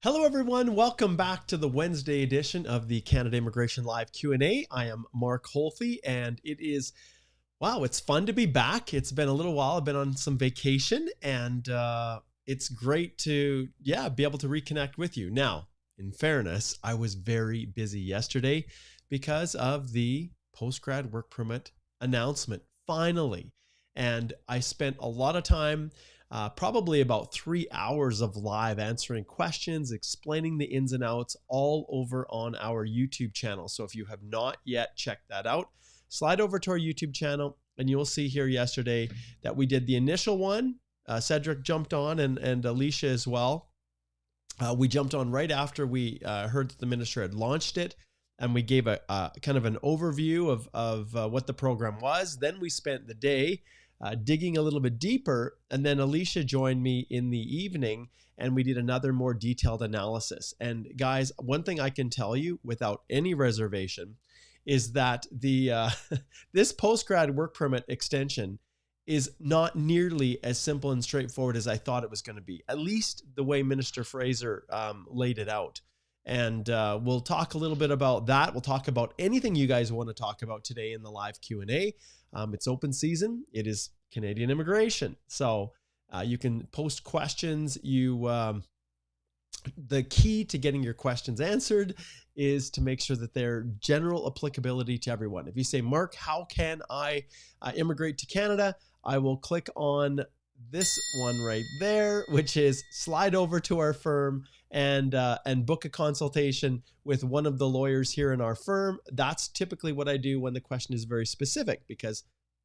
Hello, everyone. Welcome back to the Wednesday edition of the Canada Immigration Live Q&A. I am Mark Holthe, and it is, wow, it's fun to be back. It's been a little while. I've been on some vacation, and it's great to, be able to reconnect with you. Now, in fairness, I was very busy yesterday because of the post-grad work permit announcement, finally. And I spent a lot of time probably about 3 hours of live answering questions, explaining the ins and outs all over on our YouTube channel. So if you have not yet checked that out, slide over to our YouTube channel and you'll see here yesterday that we did the initial one. Cedric jumped on and Alicia as well. We jumped on right after we heard that the minister had launched it, and we gave a kind of an overview of what the program was. Then we spent the day digging a little bit deeper, and then Alicia joined me in the evening and we did another more detailed analysis. And guys, one thing I can tell you without any reservation is that the this post-grad work permit extension is not nearly as simple and straightforward as I thought it was going to be, at least the way Minister Fraser laid it out. And we'll talk a little bit about that. We'll talk about anything you guys want to talk about today in the live Q&A. It's open season. It is Canadian immigration. So you can post questions. The key to getting your questions answered is to make sure that they're general applicability to everyone. If you say, Mark, how can I immigrate to Canada? I will click on this one right there, which is slide over to our firm and book a consultation with one of the lawyers here in our firm. That's typically what I do when the question is very specific, because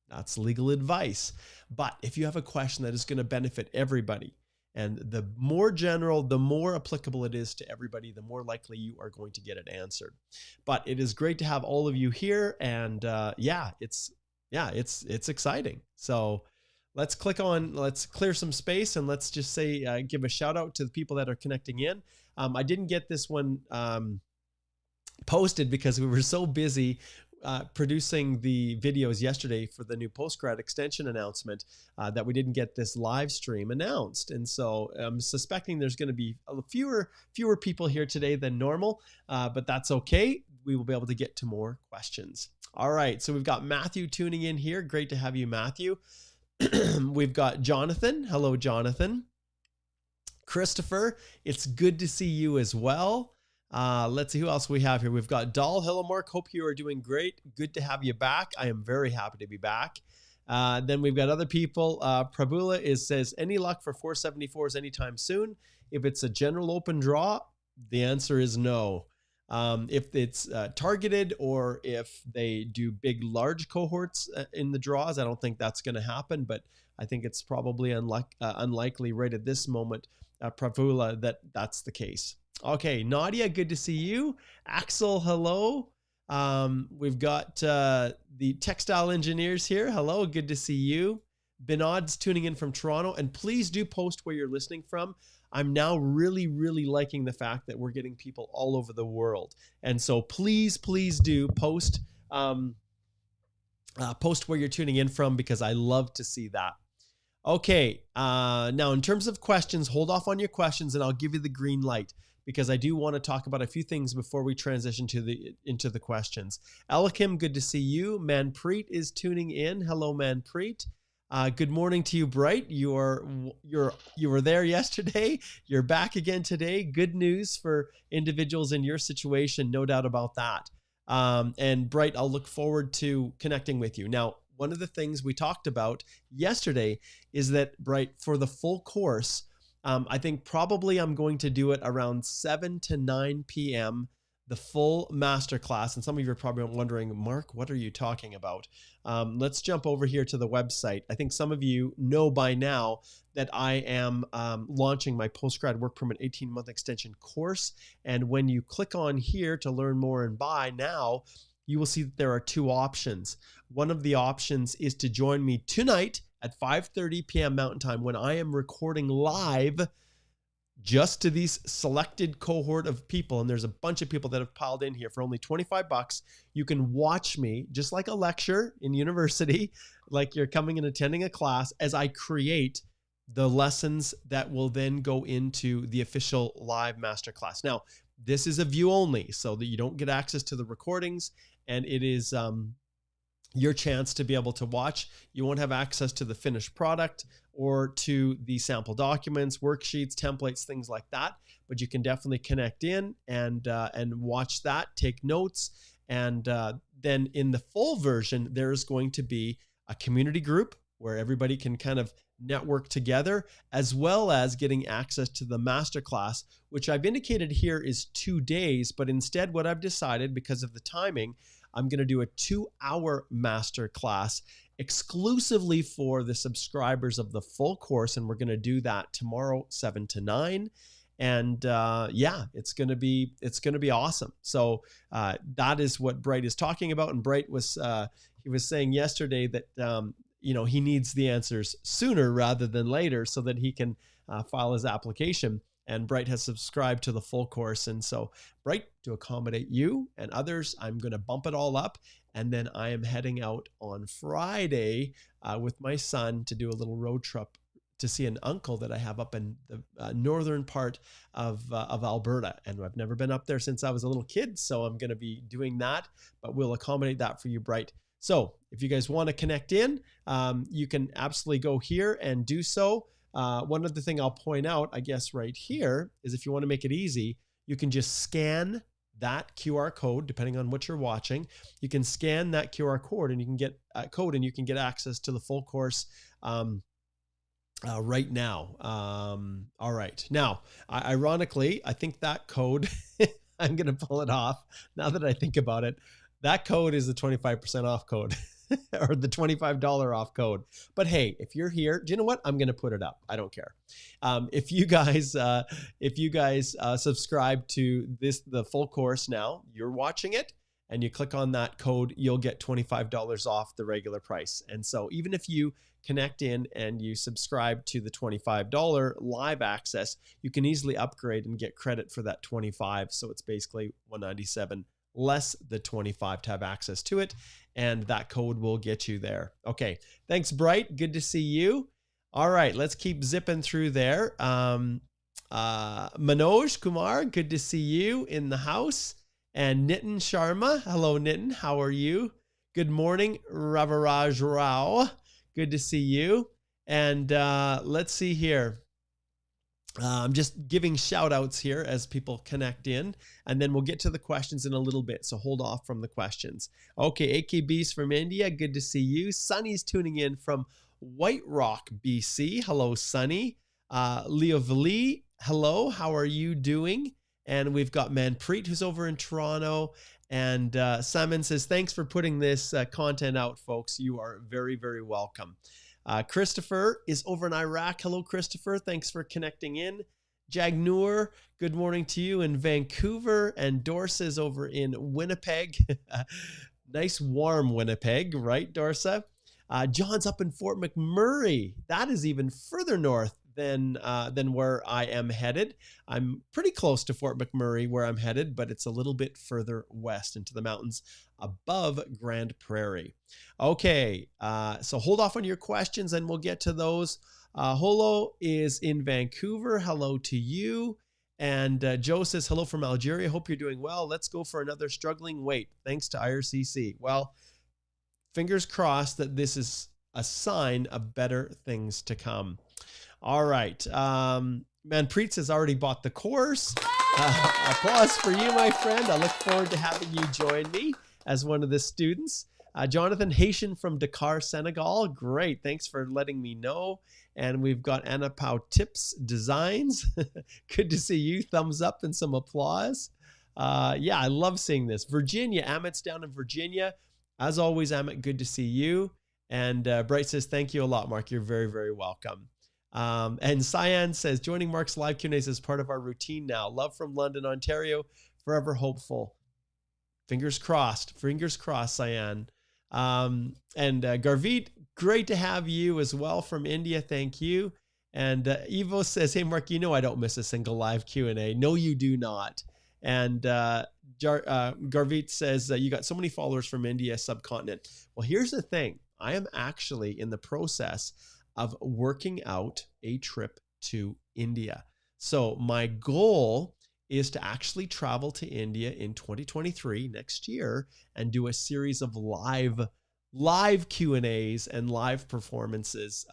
that's legal advice. But if you have a question that is going to benefit everybody, and the more general, the more applicable it is to everybody, the more likely you are going to get it answered. But it is great to have all of you here, and it's exciting. So let's clear some space, and let's just say, give a shout out to the people that are connecting in. I didn't get this one posted because we were so busy producing the videos yesterday for the new postgrad extension announcement that we didn't get this live stream announced. And so I'm suspecting there's going to be fewer people here today than normal, but that's okay. We will be able to get to more questions. All right. So we've got Matthew tuning in here. Great to have you, Matthew. We've got Jonathan. Hello, Jonathan. Christopher, it's good to see you as well. Let's see who else we have here. We've got Dahl. Hello, Mark. Hope you are doing great. Good to have you back. I am very happy to be back. Then we've got other people. Prabula says, any luck for 474s anytime soon? If it's a general open draw, the answer is no. If it's targeted, or if they do big, large cohorts in the draws, I don't think that's going to happen, but I think it's probably unlikely right at this moment, Pravula, that's the case. Okay, Nadia, good to see you. Axel, hello. We've got the textile engineers here. Hello, good to see you. Binod's tuning in from Toronto, and please do post where you're listening from. I'm now really, really liking the fact that we're getting people all over the world. And so please do post where you're tuning in from, because I love to see that. Okay, now in terms of questions, hold off on your questions and I'll give you the green light, because I do want to talk about a few things before we transition into the questions. Elikim, good to see you. Manpreet is tuning in. Hello, Manpreet. Good morning to you, Bright. You were there yesterday. You're back again today. Good news for individuals in your situation, no doubt about that. And Bright, I'll look forward to connecting with you. Now, one of the things we talked about yesterday is that, Bright, for the full course, I think probably I'm going to do it around 7 to 9 p.m., the full masterclass. And some of you are probably wondering, Mark, what are you talking about? Let's jump over here to the website. I think some of you know by now that I am launching my postgrad work permit 18-month extension course. And when you click on here to learn more and buy now, you will see that there are two options. One of the options is to join me tonight at 5:30 p.m. Mountain Time, when I am recording live just to these selected cohort of people. And there's a bunch of people that have piled in here for only $25. You can watch me just like a lecture in university, like you're coming and attending a class, as I create the lessons that will then go into the official live masterclass. Now, this is a view only, so that you don't get access to the recordings, and it is your chance to be able to watch. You won't have access to the finished product or to the sample documents, worksheets, templates, things like that. But you can definitely connect in and watch that, take notes, and then in the full version, there is going to be a community group where everybody can kind of network together, as well as getting access to the masterclass, which I've indicated here is 2 days. But instead, what I've decided, because of the timing, I'm going to do a 2-hour masterclass exclusively for the subscribers of the full course. And we're going to do that tomorrow, 7 to 9. And yeah, it's going to be awesome. So that is what Bright is talking about. And Bright was, he was saying yesterday that, he needs the answers sooner rather than later so that he can file his application. And Bright has subscribed to the full course. And so Bright, to accommodate you and others, I'm going to bump it all up. And then I am heading out on Friday with my son to do a little road trip to see an uncle that I have up in the northern part of Alberta. And I've never been up there since I was a little kid. So I'm going to be doing that, but we'll accommodate that for you, Bright. So if you guys want to connect in, you can absolutely go here and do so. One other thing I'll point out, I guess right here, is if you want to make it easy, you can just scan that QR code, depending on what you're watching. You can scan that QR code and you can get access to the full course right now. All right. Now, ironically, I think that code, I'm going to pull it off now that I think about it. That code is the 25% off code or the $25 off code. But hey, if you're here, do you know what? I'm going to put it up. I don't care. If you guys subscribe to the full course now, you're watching it, and you click on that code, you'll get $25 off the regular price. And so even if you connect in and you subscribe to the $25 live access, you can easily upgrade and get credit for that 25. So it's basically $197 less the 25 to have access to it. And that code will get you there. Okay. Thanks, Bright. Good to see you. All right. Let's keep zipping through there. Manoj Kumar, good to see you in the house. And Nitin Sharma. Hello, Nitin. How are you? Good morning, Ravaraj Rao. Good to see you. And let's see here. I'm just giving shout outs here as people connect in, and then we'll get to the questions in a little bit. So hold off from the questions. Okay. AKB's from India. Good to see you. Sunny's tuning in from White Rock, BC. Hello, Sunny. Leo Vali. Hello. How are you doing? And we've got Manpreet, who's over in Toronto. And Simon says, thanks for putting this content out, folks. You are very, very welcome. Christopher is over in Iraq. Hello, Christopher. Thanks for connecting in. Jagnur, good morning to you in Vancouver. And Dorsa is over in Winnipeg. Nice warm Winnipeg, right, Dorsa? John's up in Fort McMurray. That is even further north than where I am headed. I'm pretty close to Fort McMurray where I'm headed, but it's a little bit further west into the mountains above Grand Prairie. Okay, so hold off on your questions and we'll get to those. Holo is in Vancouver. Hello to you. And Joe says, hello from Algeria. Hope you're doing well. Let's go for another struggling wait. Thanks to IRCC. Well, fingers crossed that this is a sign of better things to come. All right. Manpreet has already bought the course. Applause for you, my friend. I look forward to having you join me as one of the students. Jonathan Haitian from Dakar, Senegal. Great. Thanks for letting me know. And we've got Anna Pau Tips Designs. Good to see you. Thumbs up and some applause. Yeah, I love seeing this. Virginia. Amit's down in Virginia. As always, Amit, good to see you. And Bright says, thank you a lot, Mark. You're very, very welcome. And Cyan says, joining Mark's live Q&As is part of our routine now. Love from London, Ontario. Forever hopeful. Fingers crossed, Cyan. And Garveet, great to have you as well from India. Thank you. And Evo says, hey, Mark, you know I don't miss a single live Q&A. No, you do not. And Garveet says, you got so many followers from India subcontinent. Well, here's the thing. I am actually in the process of working out a trip to India. So my goal is to actually travel to India in 2023, next year, and do a series of live Q&As and live performances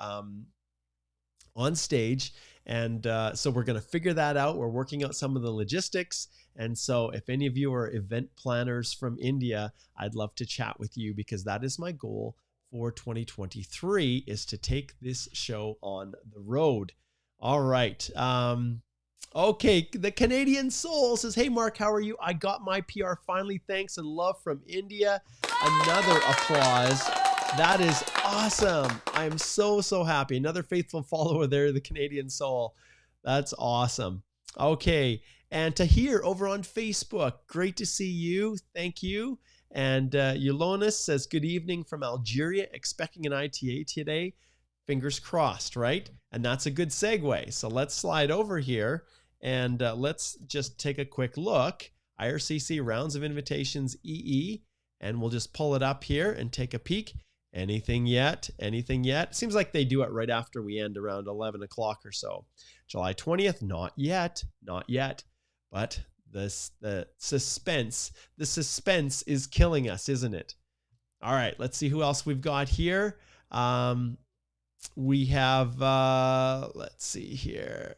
on stage. And so we're going to figure that out. We're working out some of the logistics. And so if any of you are event planners from India, I'd love to chat with you, because that is my goal for 2023, is to take this show on the road. All right. Okay, the Canadian Soul says, hey, Mark, how are you? I got my PR finally. Thanks and love from India. Another applause. That is awesome. I'm so happy. Another faithful follower there, the Canadian Soul. That's awesome. Okay, and Tahir over on Facebook. Great to see you. Thank you. And Yulonis says, good evening from Algeria. Expecting an ITA today. Fingers crossed, right? And that's a good segue. So let's slide over here and let's just take a quick look. IRCC rounds of invitations EE, and we'll just pull it up here and take a peek. Anything yet? Anything yet? Seems like they do it right after we end, around 11 o'clock or so. July 20th, not yet, not yet. But the suspense is killing us, isn't it? All right, let's see who else we've got here. We have, let's see here.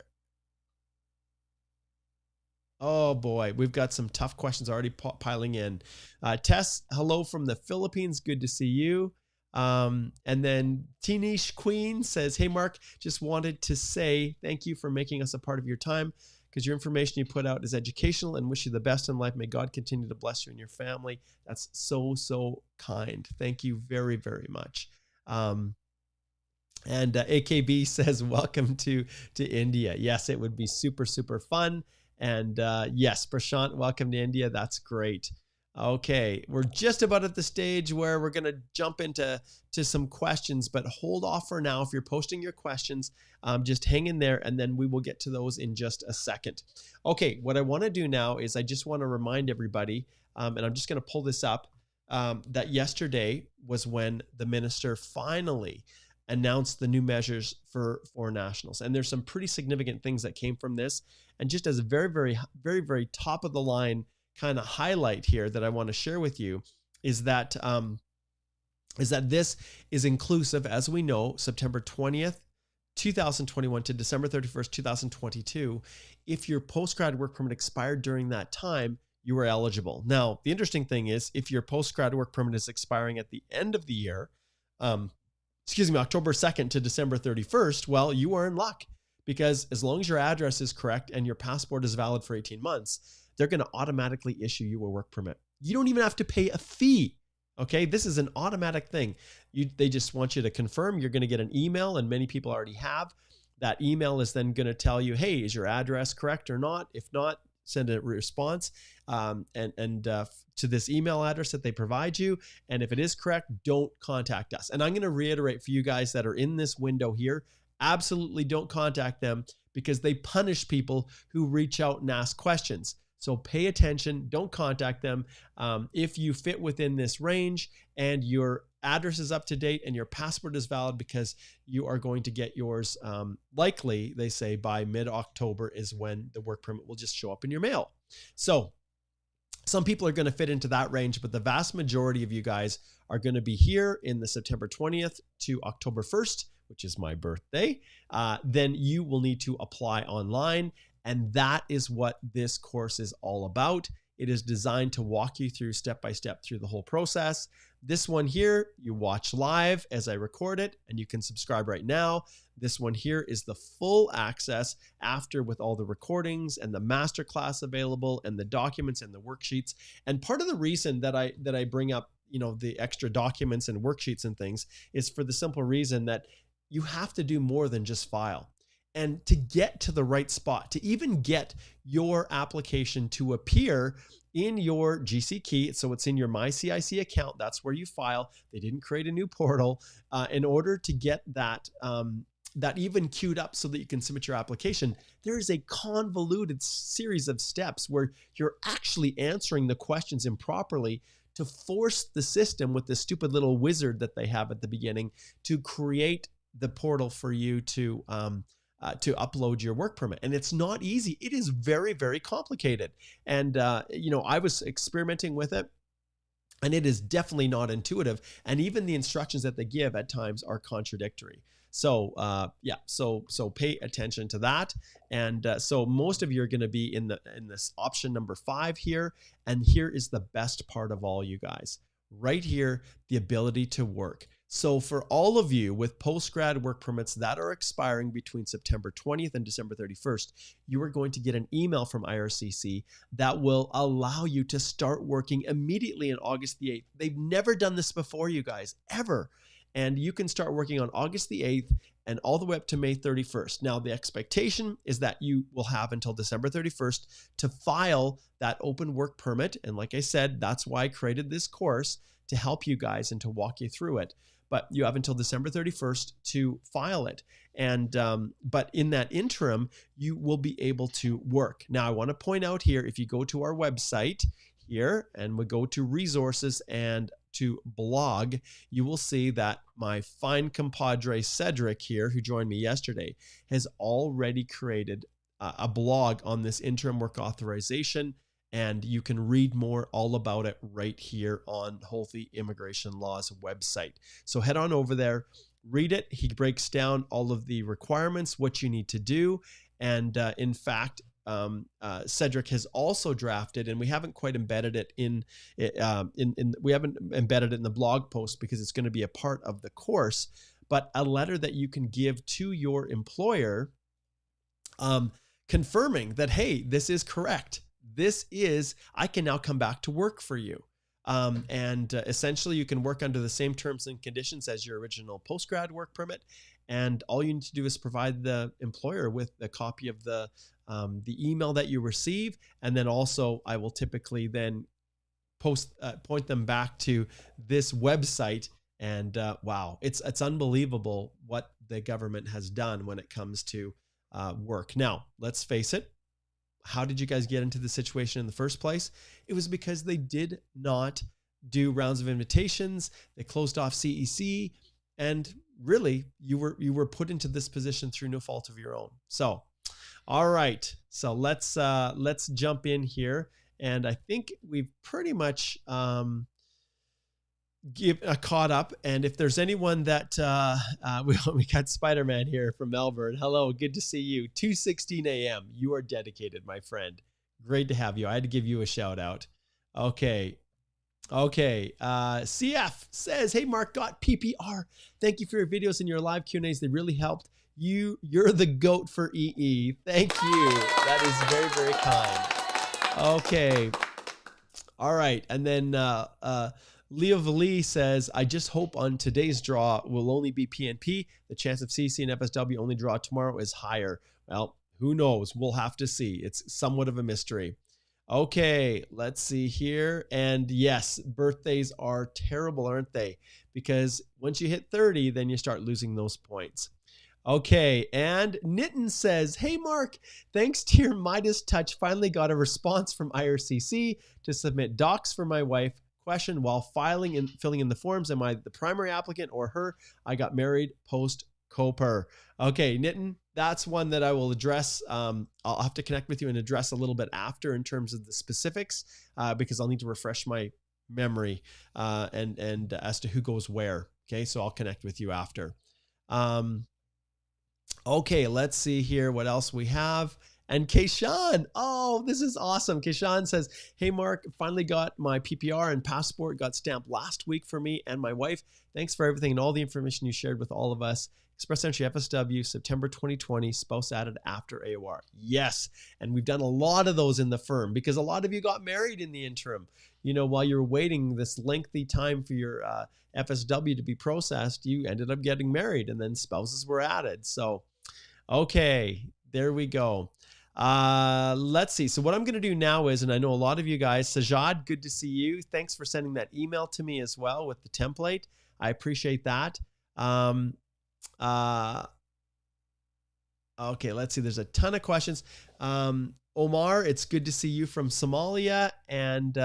Oh boy, we've got some tough questions already piling in. Tess, hello from the Philippines. Good to see you. And then Teenish Queen says, hey, Mark, just wanted to say thank you for making us a part of your time, because your information you put out is educational, and wish you the best in life. May God continue to bless you and your family. That's so kind. Thank you very much. And AKB says, welcome to India. Yes, it would be super fun. And yes, Prashant, welcome to India. That's great. Okay, we're just about at the stage where we're going to jump into some questions, but hold off for now. If you're posting your questions, just hang in there, and then we will get to those in just a second. Okay, what I want to do now is I just want to remind everybody, and I'm just going to pull this up, that yesterday was when the minister finally announced the new measures for foreign nationals. And there's some pretty significant things that came from this. And just as a very top of the line kind of highlight here that I want to share with you is that this is inclusive, as we know, September 20th, 2021 to December 31st, 2022. If your postgrad work permit expired during that time, you were eligible. Now, the interesting thing is, if your postgrad work permit is expiring at the end of the year, October 2nd to December 31st, well, you are in luck, because as long as your address is correct and your passport is valid for 18 months, they're going to automatically issue you a work permit. You don't even have to pay a fee. Okay, this is an automatic thing. They just want you to confirm. You're going to get an email, and many people already have. That email is then going to tell you, hey, is your address correct or not? If not, send a response to this email address that they provide you. And if it is correct, don't contact us. And I'm going to reiterate for you guys that are in this window here, absolutely don't contact them, because they punish people who reach out and ask questions. So pay attention, don't contact them. If you fit within this range and your address is up to date and your passport is valid, because you are going to get yours likely, they say, by mid-October is when the work permit will just show up in your mail. So some people are going to fit into that range, but the vast majority of you guys are going to be here in the September 20th to October 1st, which is my birthday. Then you will need to apply online. And that is what this course is all about. It is designed to walk you through step by step through the whole process. This one here, you watch live as I record it, and you can subscribe right now. This one here is the full access after, with all the recordings and the masterclass available and the documents and the worksheets. And part of the reason that I bring up, the extra documents and worksheets and things is for the simple reason that you have to do more than just file. And to get to the right spot, to even get your application to appear in your GC key, so it's in your MyCIC account, that's where you file. They didn't create a new portal. In order to get that even queued up so that you can submit your application, there is a convoluted series of steps where you're actually answering the questions improperly to force the system, with the stupid little wizard that they have at the beginning, to create the portal for you to upload your work permit. And it's not easy. It is very, very complicated. And, I was experimenting with it, and it is definitely not intuitive. And even the instructions that they give at times are contradictory. So so pay attention to that. And so most of you are going to be in this option number 5 here. And here is the best part of all, you guys. Right here, the ability to work. So for all of you with post-grad work permits that are expiring between September 20th and December 31st, you are going to get an email from IRCC that will allow you to start working immediately on August the 8th. They've never done this before, you guys, ever. And you can start working on August the 8th and all the way up to May 31st. Now, the expectation is that you will have until December 31st to file that open work permit. And like I said, that's why I created this course, to help you guys and to walk you through it. But you have until December 31st to file it. And but in that interim, you will be able to work. Now, I want to point out here, if you go to our website here and we go to resources and to blog, you will see that my fine compadre Cedric here, who joined me yesterday, has already created a blog on this interim work authorization. And you can read more all about it right here on Holthe Immigration Law's website. So head on over there, read it. He breaks down all of the requirements, what you need to do. And in fact, Cedric has also drafted, and we haven't quite embedded it we haven't embedded it in the blog post because it's going to be a part of the course, but a letter that you can give to your employer, confirming that, hey, this is correct. I can now come back to work for you. And essentially you can work under the same terms and conditions as your original postgrad work permit. And all you need to do is provide the employer with a copy of the email that you receive. And then also I will typically then point them back to this website. And wow, it's unbelievable what the government has done when it comes to work. Now, let's face it. How did you guys get into the situation in the first place? It was because they did not do rounds of invitations. They closed off CEC, and really you were put into this position through no fault of your own. So, all right. So let's jump in here. And I think we've pretty much caught up. And if there's anyone that we got Spider-Man here from Melbourne. Hello, good to see you. 2:16 a.m. You are dedicated, my friend. Great to have you. I had to give you a shout out. Okay. CF says, hey, Mark, got PPR. Thank you for your videos and your live Q&As. They really helped. You're the GOAT for EE. Thank you. That is very, very kind. Okay. All right. And then Leo Lee says, I just hope on today's draw will only be PNP. The chance of CC and FSW only draw tomorrow is higher. Well, who knows? We'll have to see. It's somewhat of a mystery. Okay, let's see here. And yes, birthdays are terrible, aren't they? Because once you hit 30, then you start losing those points. Okay, and Nitin says, hey, Mark, thanks to your Midas touch, finally got a response from IRCC to submit docs for my wife. Question, while filling in the forms, am I the primary applicant or her? I got married post-COPR. Okay, Nitin, that's one that I will address. I'll have to connect with you and address a little bit after in terms of the specifics because I'll need to refresh my memory and as to who goes where. Okay, so I'll connect with you after. Okay, let's see here what else we have. And Keishan, oh, this is awesome. Keishan says, hey, Mark, finally got my PPR and passport, got stamped last week for me and my wife. Thanks for everything and all the information you shared with all of us. Express entry FSW, September 2020, spouse added after AOR. Yes, and we've done a lot of those in the firm because a lot of you got married in the interim. You know, while you're waiting this lengthy time for your FSW to be processed, you ended up getting married and then spouses were added. So, okay, there we go. Let's see. So what I'm going to do now is, and I know a lot of you guys, Sajad, good to see you. Thanks for sending that email to me as well with the template. I appreciate that. Okay, let's see. There's a ton of questions. Omar, it's good to see you from Somalia. And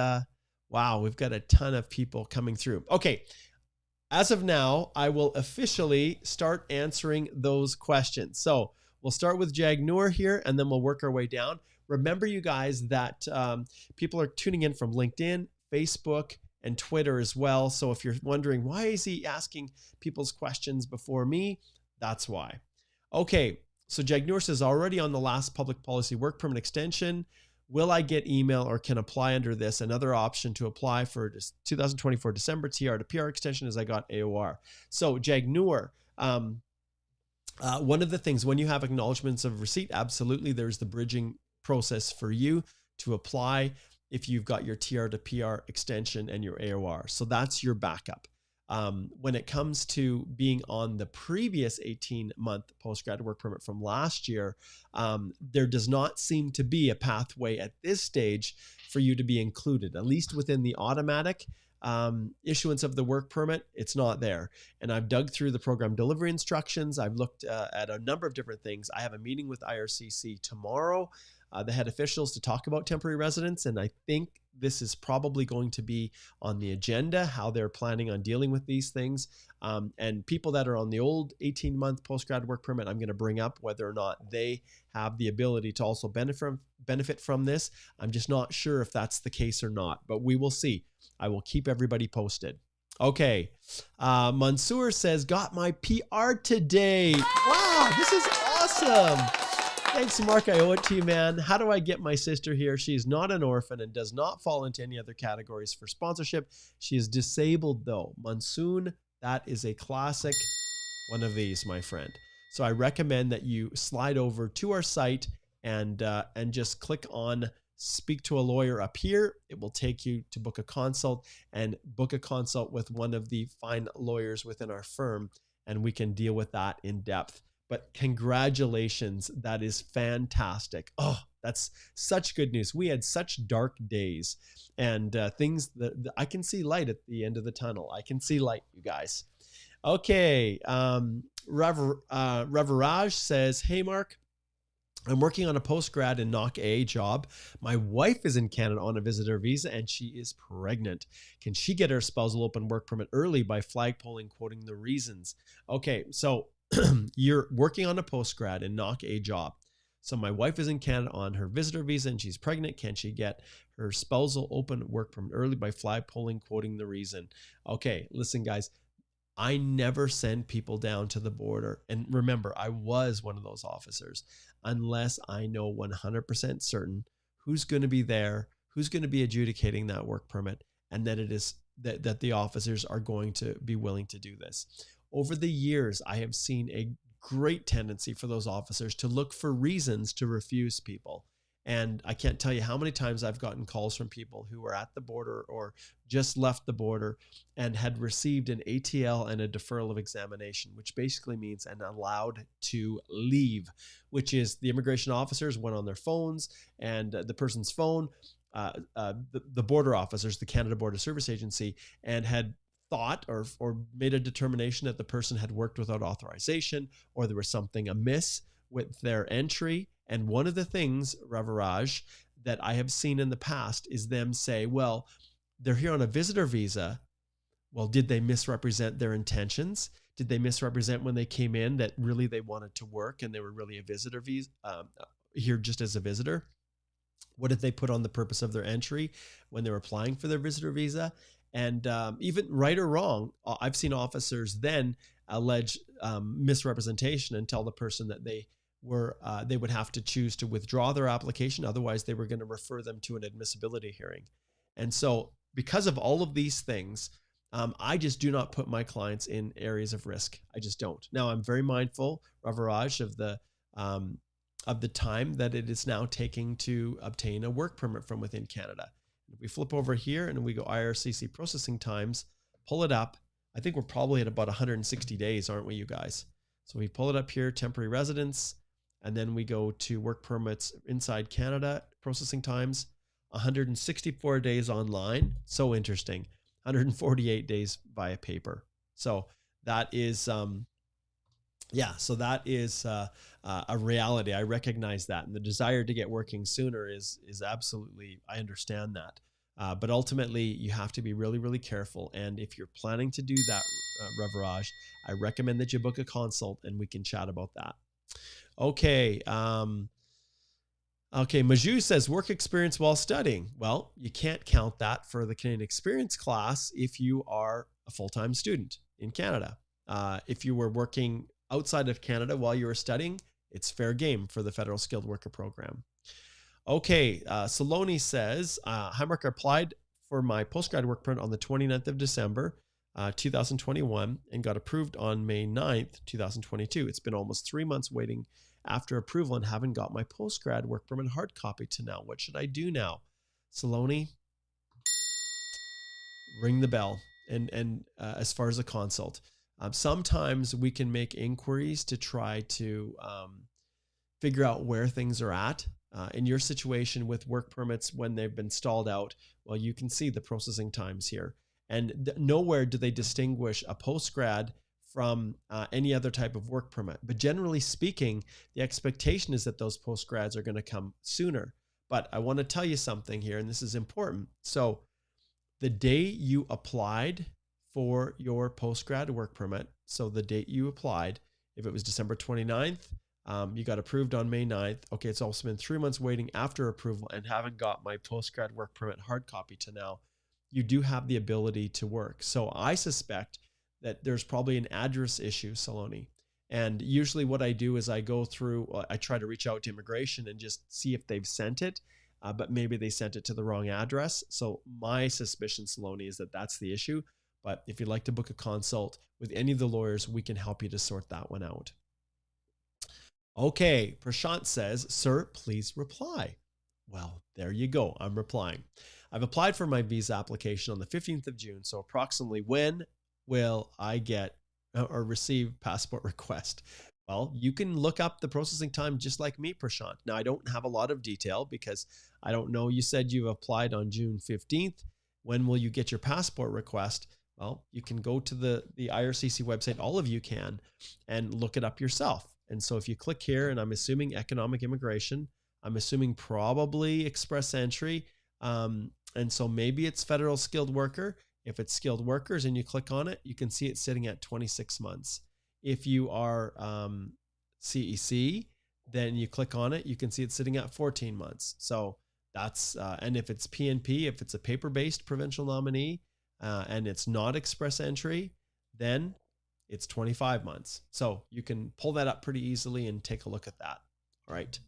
wow, we've got a ton of people coming through. Okay, as of now, I will officially start answering those questions. So we'll start with Jagnur here, and then we'll work our way down. Remember, you guys, that people are tuning in from LinkedIn, Facebook, and Twitter as well. So if you're wondering, why is he asking people's questions before me? That's why. Okay, so Jagnur says, already on the last public policy work permit extension, will I get email or can apply under this? Another option to apply for 2024 December TR to PR extension is I got AOR. So Jagnur, one of the things when you have acknowledgements of receipt, absolutely, there's the bridging process for you to apply if you've got your TR to PR extension and your AOR. So that's your backup. When it comes to being on the previous 18-month postgrad work permit from last year, there does not seem to be a pathway at this stage for you to be included, at least within the automatic issuance of the work permit. It's not there. And I've dug through the program delivery instructions. I've looked at a number of different things. I have a meeting with IRCC tomorrow, the head officials, to talk about temporary residence. And I think this is probably going to be on the agenda, how they're planning on dealing with these things. And people that are on the old 18-month postgrad work permit, I'm going to bring up whether or not they have the ability to also benefit from this. I'm just not sure if that's the case or not, but we will see. I will keep everybody posted. Okay. Mansoor says, got my PR today. Wow, this is awesome. Thanks, Mark. I owe it to you, man. How do I get my sister here? She's not an orphan and does not fall into any other categories for sponsorship. She is disabled, though. Monsoon, that is a classic one of these, my friend. So I recommend that you slide over to our site and just click on speak to a lawyer up here. It will take you to book a consult and book a consult with one of the fine lawyers within our firm, and we can deal with that in depth. But congratulations, that is fantastic. Oh, that's such good news. We had such dark days and things that I can see light at the end of the tunnel. I can see light, you guys. Okay, Reverage says, hey, Mark, I'm working on a postgrad in NOC A job. My wife is in Canada on a visitor visa and she is pregnant. Can she get her spousal open work permit early by flagpoling, quoting the reasons? Okay, so you're working on a postgrad in NOC A job. So my wife is in Canada on her visitor visa and she's pregnant. Can she get her spousal open work permit early by flagpoling, quoting the reason? Okay, listen, guys. I never send people down to the border. And remember, I was one of those officers unless I know 100% certain who's going to be there, who's going to be adjudicating that work permit, and that it is that the officers are going to be willing to do this. Over the years, I have seen a great tendency for those officers to look for reasons to refuse people. And I can't tell you how many times I've gotten calls from people who were at the border or just left the border and had received an ATL and a deferral of examination, which basically means an allowed to leave, which is the immigration officers went on their phones and the person's phone, the border officers, the Canada Border Service Agency, and had thought or made a determination that the person had worked without authorization or there was something amiss with their entry. And one of the things, Ravaraj, that I have seen in the past is them say, well, they're here on a visitor visa. Well, did they misrepresent their intentions? Did they misrepresent when they came in that really they wanted to work and they were really a visitor visa, here just as a visitor? What did they put on the purpose of their entry when they were applying for their visitor visa? And even right or wrong, I've seen officers then allege misrepresentation and tell the person that they would have to choose to withdraw their application. Otherwise, they were going to refer them to an admissibility hearing. And so because of all of these things, I just do not put my clients in areas of risk. I just don't. Now, I'm very mindful, Ravaraj, of the time that it is now taking to obtain a work permit from within Canada. If we flip over here and we go IRCC processing times, pull it up. I think we're probably at about 160 days, aren't we, you guys? So we pull it up here, temporary residence, and then we go to work permits inside Canada, processing times, 164 days online. So interesting. 148 days via paper. So that is, so that is a reality. I recognize that. And the desire to get working sooner is absolutely, I understand that. But ultimately, you have to be really, really careful. And if you're planning to do that, Reverage, I recommend that you book a consult and we can chat about that. Okay. Okay, Maju says work experience while studying. Well, you can't count that for the Canadian Experience class if you are a full-time student in Canada. If you were working outside of Canada while you were studying, it's fair game for the Federal Skilled Worker Program. Okay, Saloni says, hi Mark, I applied for my postgrad work permit on the 29th of December, 2021 and got approved on May 9th, 2022. It's been almost 3 months waiting after approval and haven't got my postgrad work permit hard copy to now. What should I do now? Saloni, ring the bell. And as far as a consult, sometimes we can make inquiries to try to figure out where things are at. In your situation with work permits, when they've been stalled out, well, you can see the processing times here. And nowhere do they distinguish a postgrad from any other type of work permit. But generally speaking, the expectation is that those postgrads are going to come sooner. But I want to tell you something here, and this is important. So the day you applied for your postgrad work permit, so the date you applied, if it was December 29th, you got approved on May 9th. Okay, it's also been 3 months waiting after approval and haven't got my postgrad work permit hard copy to now. You do have the ability to work. So I suspect that there's probably an address issue, Saloni. And usually what I do is I go through, I try to reach out to immigration and just see if they've sent it, but maybe they sent it to the wrong address. So my suspicion, Saloni, is that that's the issue. But if you'd like to book a consult with any of the lawyers, we can help you to sort that one out. Okay, Prashant says, sir, please reply. Well, there you go. I'm replying. I've applied for my visa application on the 15th of June. So approximately when will I get or receive passport request? Well, you can look up the processing time just like me, Prashant. Now, I don't have a lot of detail because I don't know. You said you've applied on June 15th. When will you get your passport request? Well, you can go to the IRCC website, all of you can, and look it up yourself. And so if you click here, and I'm assuming economic immigration, I'm assuming probably express entry. And so maybe it's federal skilled worker. If it's skilled workers and you click on it, you can see it sitting at 26 months. If you are CEC, then you click on it, you can see it sitting at 14 months. So that's, and if it's PNP, if it's a paper-based provincial nominee and it's not express entry, then it's 25 months. So you can pull that up pretty easily and take a look at that. All right.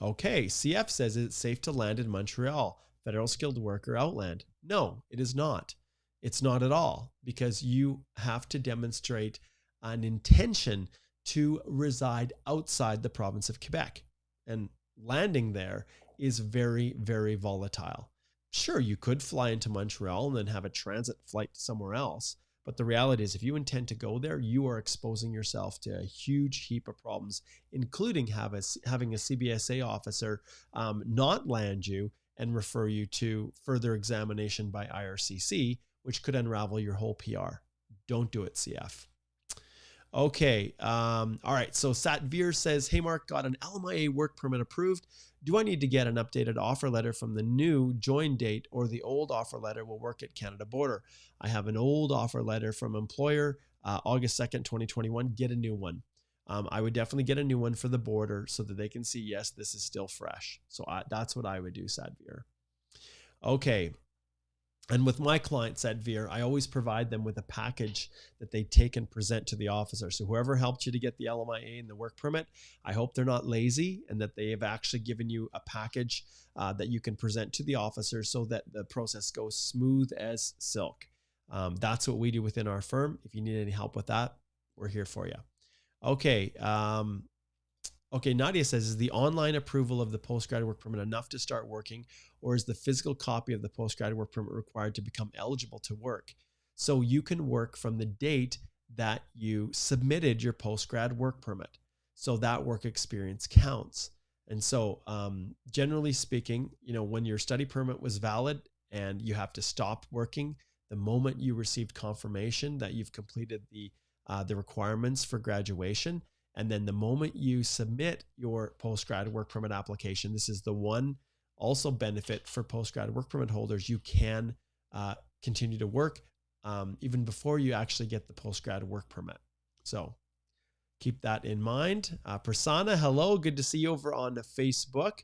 Okay. CF says, is it safe to land in Montreal? Federal skilled worker outland? No, it is not. It's not at all, because you have to demonstrate an intention to reside outside the province of Quebec. And landing there is very, very volatile. Sure, you could fly into Montreal and then have a transit flight somewhere else. But the reality is, if you intend to go there, you are exposing yourself to a huge heap of problems, including having a CBSA officer not land you and refer you to further examination by IRCC, which could unravel your whole PR. Don't do it, CF. Okay. All right. So Satvir says, hey, Mark, got an LMIA work permit approved. Do I need to get an updated offer letter from the new join date, or the old offer letter will work at Canada border? I have an old offer letter from employer, August 2nd, 2021. Get a new one. I would definitely get a new one for the border so that they can see, yes, this is still fresh. So that's what I would do, Sadvir. Okay. And with my client, Sadvir, I always provide them with a package that they take and present to the officer. So whoever helped you to get the LMIA and the work permit, I hope they're not lazy and that they have actually given you a package that you can present to the officer so that the process goes smooth as silk. That's what we do within our firm. If you need any help with that, we're here for you. Okay. Okay, Nadia says, is the online approval of the postgrad work permit enough to start working, or is the physical copy of the postgrad work permit required to become eligible to work? So you can work from the date that you submitted your postgrad work permit. So that work experience counts. And so generally speaking, you know, when your study permit was valid and you have to stop working the moment you received confirmation that you've completed the requirements for graduation. And then the moment you submit your postgrad work permit application, this is the one also benefit for postgrad work permit holders, you can continue to work even before you actually get the postgrad work permit. So keep that in mind. Prasanna, hello. Good to see you over on Facebook.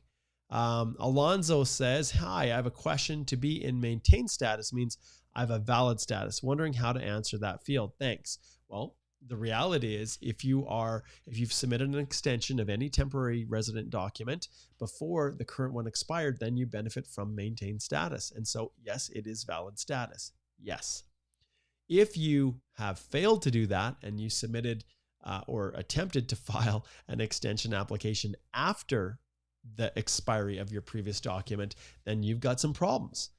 Alonzo says, hi, I have a question. To be in maintained status means I have a valid status. Wondering how to answer that field. Thanks. Well, the reality is if you've submitted an extension of any temporary resident document before the current one expired, then you benefit from maintained status. And so, yes, it is valid status. Yes. If you have failed to do that and you submitted or attempted to file an extension application after the expiry of your previous document, then you've got some problems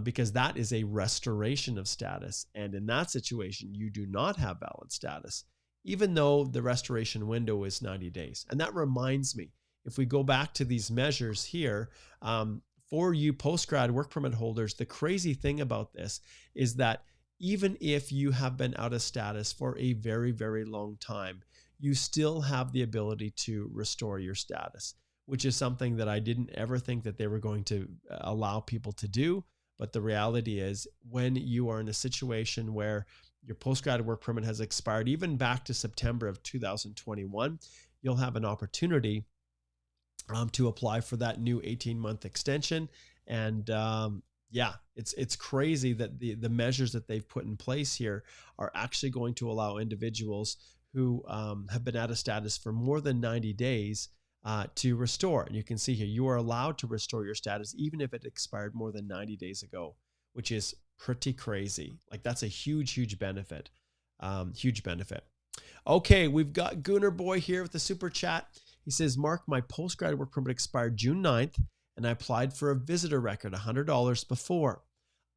because that is a restoration of status. And in that situation, you do not have valid status, even though the restoration window is 90 days. And that reminds me, if we go back to these measures here, for you postgrad work permit holders, the crazy thing about this is that even if you have been out of status for a very, very long time, you still have the ability to restore your status, which is something that I didn't ever think that they were going to allow people to do. But the reality is when you are in a situation where your postgrad work permit has expired, even back to September of 2021, you'll have an opportunity to apply for that new 18-month extension. And yeah, it's crazy that the measures that they've put in place here are actually going to allow individuals who have been out of status for more than 90 days to restore. And you can see here, you are allowed to restore your status even if it expired more than 90 days ago, which is pretty crazy. Like that's a huge, huge benefit. Huge benefit. Okay, we've got Gunnar Boy here with the super chat. He says, Mark, my postgrad work permit expired June 9th, and I applied for a visitor record, $100 before.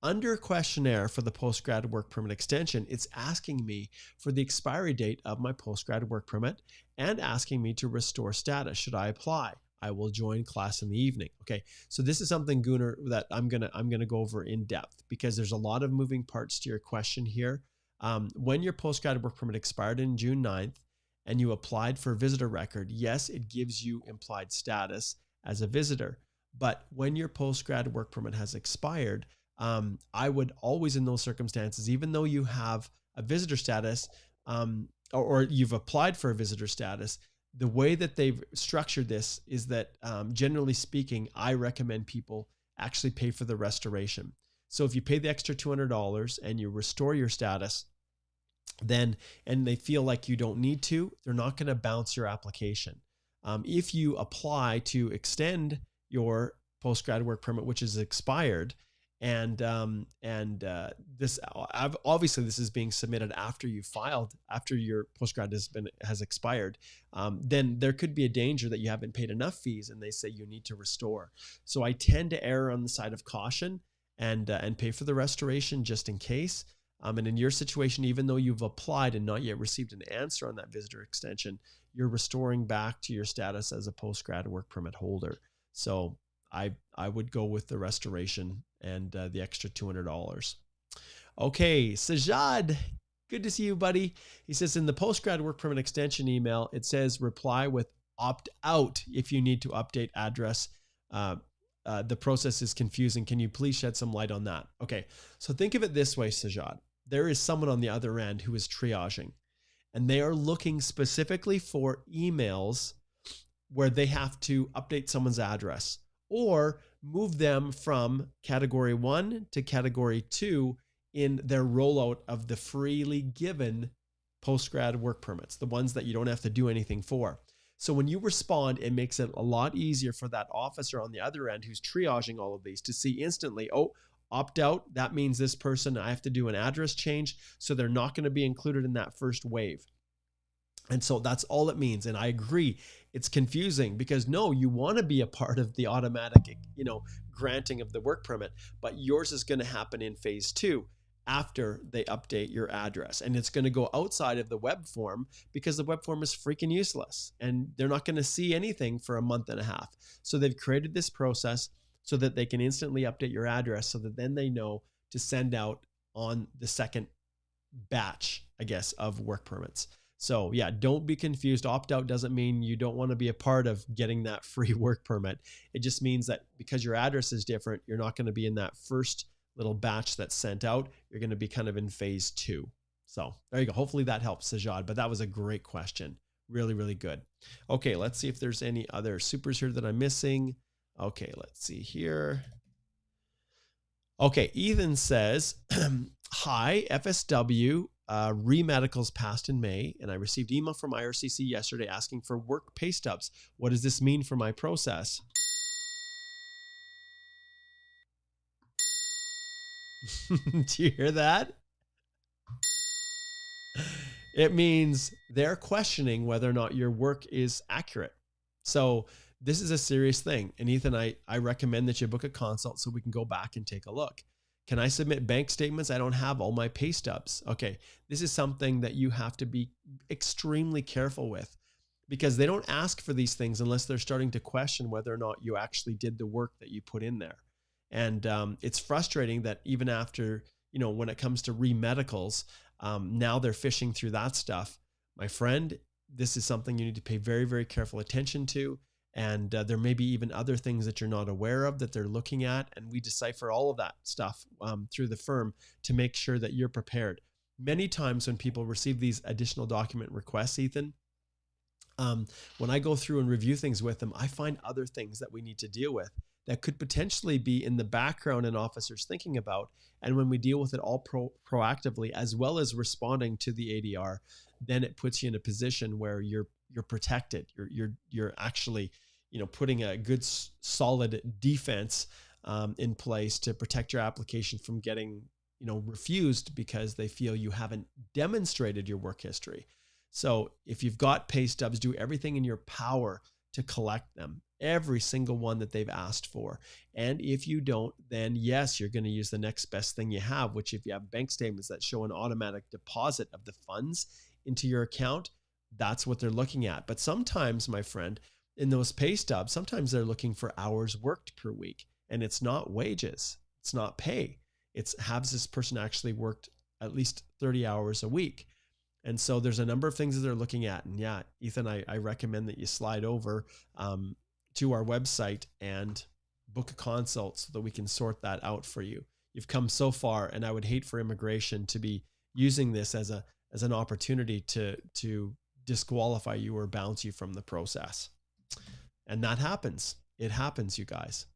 Under questionnaire for the postgrad work permit extension, it's asking me for the expiry date of my postgrad work permit and asking me to restore status. Should I apply? I will join class in the evening. Okay, so this is something, Gunnar, that I'm gonna go over in depth because there's a lot of moving parts to your question here. When your postgrad work permit expired in June 9th and you applied for a visitor record, yes, it gives you implied status as a visitor. But when your postgrad work permit has expired, I would always, in those circumstances, even though you have a visitor status or you've applied for a visitor status, the way that they've structured this is that generally speaking, I recommend people actually pay for the restoration. So if you pay the extra $200 and you restore your status, then, and they feel like you don't need to, they're not going to bounce your application. If you apply to extend your postgrad work permit, which is expired, and this obviously this is being submitted after you filed, after your postgrad has expired, then there could be a danger that you haven't paid enough fees and they say you need to restore. So I tend to err on the side of caution and pay for the restoration just in case. And in your situation, even though you've applied and not yet received an answer on that visitor extension, you're restoring back to your status as a postgrad work permit holder. So I would go with the restoration and the extra $200. Okay, Sajad, good to see you, buddy. He says in the postgrad work permit extension email, it says reply with opt out if you need to update address. The process is confusing. Can you please shed some light on that? Okay, so think of it this way, Sajad. There is someone on the other end who is triaging, and they are looking specifically for emails where they have to update someone's address or move them from category 1 to category 2 in their rollout of the freely given postgrad work permits, the ones that you don't have to do anything for. So when you respond, it makes it a lot easier for that officer on the other end who's triaging all of these to see instantly, oh, opt out. That means this person, I have to do an address change. So they're not going to be included in that first wave. And so that's all it means. And I agree, it's confusing because no, you want to be a part of the automatic, granting of the work permit, but yours is going to happen in phase 2 after they update your address. And it's going to go outside of the web form because the web form is freaking useless and they're not going to see anything for a month and a half. So they've created this process so that they can instantly update your address so that then they know to send out on the second batch, I guess, of work permits. So yeah, don't be confused. Opt-out doesn't mean you don't want to be a part of getting that free work permit. It just means that because your address is different, you're not going to be in that first little batch that's sent out, you're going to be kind of in phase 2. So there you go. Hopefully that helps, Sajad, but that was a great question. Really, really good. Okay, let's see if there's any other supers here that I'm missing. Okay, let's see here. Okay, Ethan says, hi, FSW, re-medicals passed in May, and I received email from IRCC yesterday asking for work pay stubs. What does this mean for my process? Do you hear that? It means they're questioning whether or not your work is accurate. So this is a serious thing. And Ethan, I recommend that you book a consult so we can go back and take a look. Can I submit bank statements? I don't have all my pay stubs. Okay, this is something that you have to be extremely careful with, because they don't ask for these things unless they're starting to question whether or not you actually did the work that you put in there. And it's frustrating that even after, when it comes to re-medicals, now they're fishing through that stuff. My friend, this is something you need to pay very, very careful attention to. And there may be even other things that you're not aware of that they're looking at. And we decipher all of that stuff through the firm to make sure that you're prepared. Many times when people receive these additional document requests, Ethan, when I go through and review things with them, I find other things that we need to deal with that could potentially be in the background and officers thinking about. And when we deal with it all proactively, as well as responding to the ADR, then it puts you in a position where you're protected. You're actually, putting a good solid defense in place to protect your application from getting, refused because they feel you haven't demonstrated your work history. So if you've got pay stubs, do everything in your power to collect them, every single one that they've asked for. And if you don't, then yes, you're going to use the next best thing you have, which if you have bank statements that show an automatic deposit of the funds into your account, that's what they're looking at. But sometimes, my friend, in those pay stubs, sometimes they're looking for hours worked per week, and it's not wages. It's not pay. It's has this person actually worked at least 30 hours a week. And so there's a number of things that they're looking at. And yeah, Ethan, I recommend that you slide over to our website and book a consult so that we can sort that out for you. You've come so far, and I would hate for immigration to be using this as an opportunity to disqualify you or bounce you from the process. And that happens. It happens, you guys.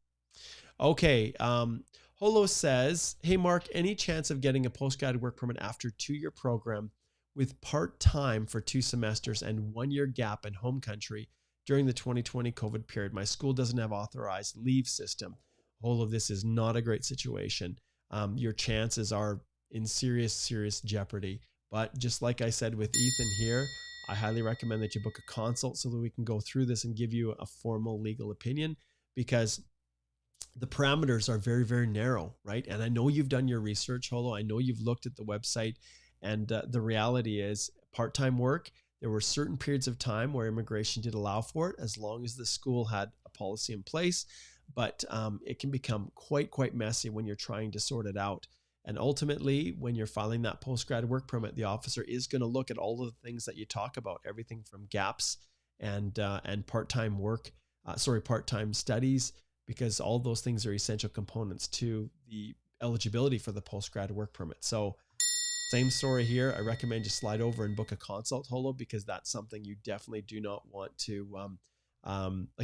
Okay. Holthe says, hey, Mark, any chance of getting a postgrad work permit after 2-year program with part-time for 2 semesters and 1-year gap in home country during the 2020 COVID period? My school doesn't have authorized leave system. Holthe, this is not a great situation. Your chances are in serious, serious jeopardy. But just like I said with Ethan here, I highly recommend that you book a consult so that we can go through this and give you a formal legal opinion, because the parameters are very, very narrow, right? And I know you've done your research, Holthe. I know you've looked at the website, and the reality is part-time work, there were certain periods of time where immigration did allow for it as long as the school had a policy in place. But it can become quite messy when you're trying to sort it out. And ultimately, when you're filing that postgrad work permit, the officer is going to look at all of the things that you talk about, everything from gaps and part-time work, part-time studies, because all those things are essential components to the eligibility for the postgrad work permit. So same story here. I recommend you slide over and book a consult, Holthe, because that's something you definitely do not want to,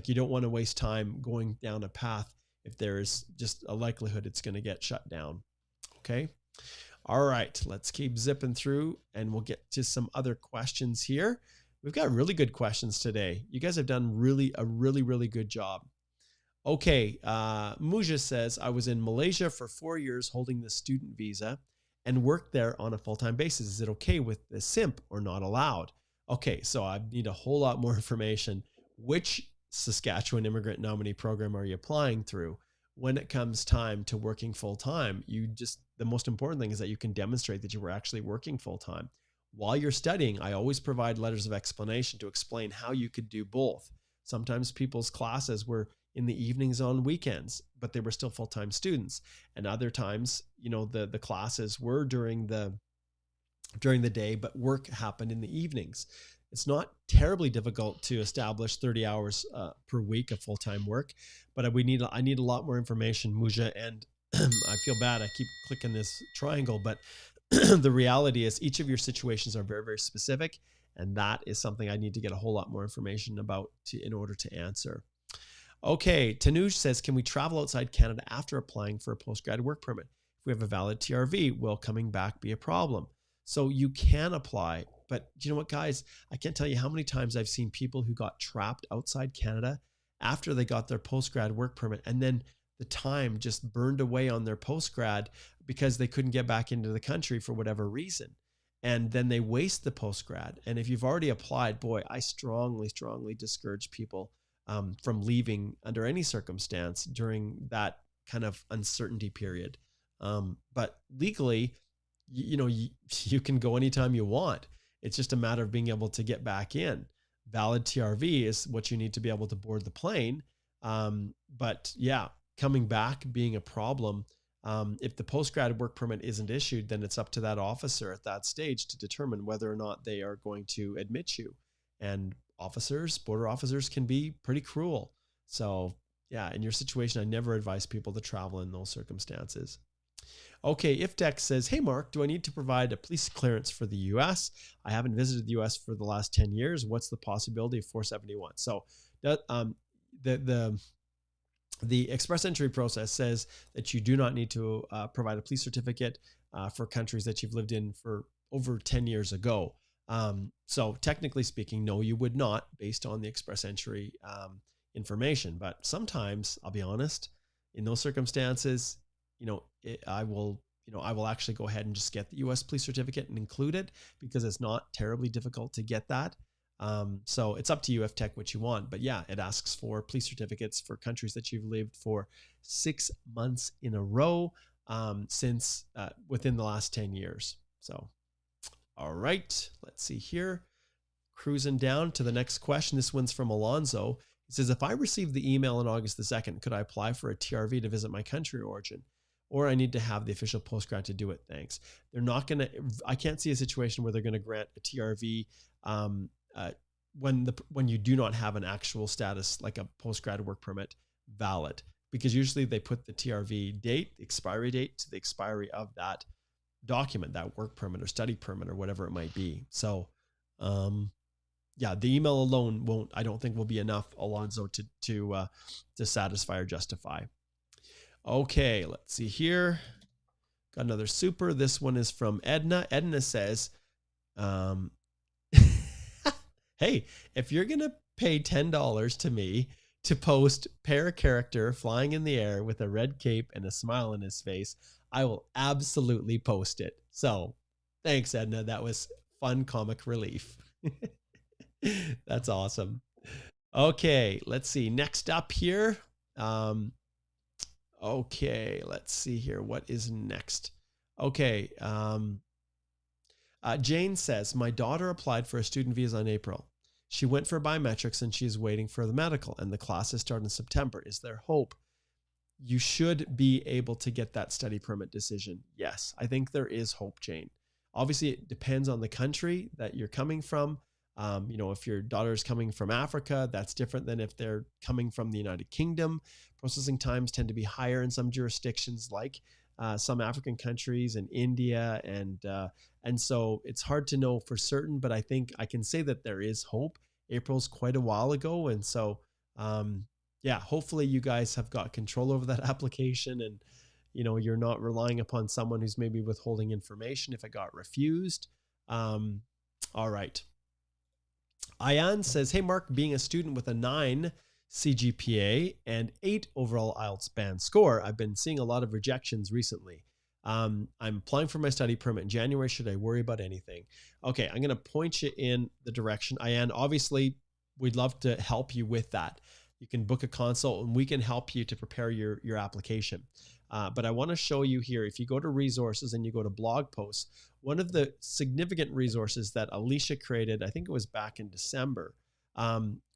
you don't want to waste time going down a path if there's just a likelihood it's going to get shut down. Okay. All right. Let's keep zipping through and we'll get to some other questions here. We've got really good questions today. You guys have done a really good job. Okay. Muja says, I was in Malaysia for 4 years holding the student visa and worked there on a full-time basis. Is it okay with the SIMP or not allowed? Okay. So I need a whole lot more information. Which Saskatchewan Immigrant Nominee Program are you applying through? When it comes time to working full-time, the most important thing is that you can demonstrate that you were actually working full-time. While you're studying, I always provide letters of explanation to explain how you could do both. Sometimes people's classes were in the evenings on weekends, but they were still full-time students. And other times, the classes were during the day, but work happened in the evenings. It's not terribly difficult to establish 30 hours per week of full-time work, but I need a lot more information, Muja. And I feel bad. I keep clicking this triangle, but the reality is each of your situations are very, very specific. And that is something I need to get a whole lot more information about in order to answer. Okay, Tanuj says, can we travel outside Canada after applying for a postgrad work permit? If we have a valid TRV, will coming back be a problem? So you can apply, but you know what, guys? I can't tell you how many times I've seen people who got trapped outside Canada after they got their postgrad work permit, and then the time just burned away on their postgrad because they couldn't get back into the country for whatever reason. And then they waste the postgrad. And if you've already applied, boy, I strongly, strongly discourage people from leaving under any circumstance during that kind of uncertainty period. But legally, you can go anytime you want. It's just a matter of being able to get back in. Valid TRV is what you need to be able to board the plane. But yeah, coming back being a problem. If the postgrad work permit isn't issued, then it's up to that officer at that stage to determine whether or not they are going to admit you. And border officers can be pretty cruel. So yeah, in your situation, I never advise people to travel in those circumstances. Okay, IFTEC says, hey, Mark, do I need to provide a police clearance for the U.S.? I haven't visited the U.S. for the last 10 years. What's the possibility of 471? So the express entry process says that you do not need to provide a police certificate for countries that you've lived in for over 10 years ago. So technically speaking, no, you would not, based on the express entry information. But sometimes, I'll be honest, in those circumstances, I will actually go ahead and just get the U.S. police certificate and include it, because it's not terribly difficult to get that. So it's up to you, IFTEC, what you want. But yeah, it asks for police certificates for countries that you've lived for 6 months in a row since within the last 10 years. So, all right, let's see here. Cruising down to the next question. This one's from Alonzo. He says, if I received the email on August the 2nd, could I apply for a TRV to visit my country of origin? Or I need to have the official postgrad to do it? Thanks. They're not going to, I can't see a situation where they're going to grant a TRV when you do not have an actual status like a postgrad work permit valid, because usually they put the TRV date, the expiry date, to the expiry of that document, that work permit or study permit or whatever it might be. So yeah, the email alone I don't think will be enough, Alonzo, to satisfy or justify. Okay, let's see here. Got another super. This one is from Edna. Edna says, hey, if you're going to pay $10 to me to post para-character flying in the air with a red cape and a smile on his face, I will absolutely post it. So thanks, Edna. That was fun comic relief. That's awesome. Okay, let's see. Next up here. Okay, let's see here. What is next? Okay. Jane says, my daughter applied for a student visa in April. She went for biometrics and she's waiting for the medical, and the classes start in September. Is there hope? You should be able to get that study permit decision. Yes, I think there is hope, Jane. Obviously, it depends on the country that you're coming from. If your daughter is coming from Africa, that's different than if they're coming from the United Kingdom. Processing times tend to be higher in some jurisdictions, like some African countries and India. And so it's hard to know for certain, but I think I can say that there is hope. April's quite a while ago. And so, yeah, hopefully you guys have got control over that application, and, you're not relying upon someone who's maybe withholding information if it got refused. All right. Ayan says, hey, Mark, being a student with a 9 CGPA and 8 overall IELTS band score, I've been seeing a lot of rejections recently. I'm applying for my study permit in January. Should I worry about anything? Okay, I'm going to point you in the direction. Ayan, obviously, we'd love to help you with that. You can book a consult and we can help you to prepare your application. But I want to show you here, if you go to resources and you go to blog posts, one of the significant resources that Alicia created, I think it was back in December,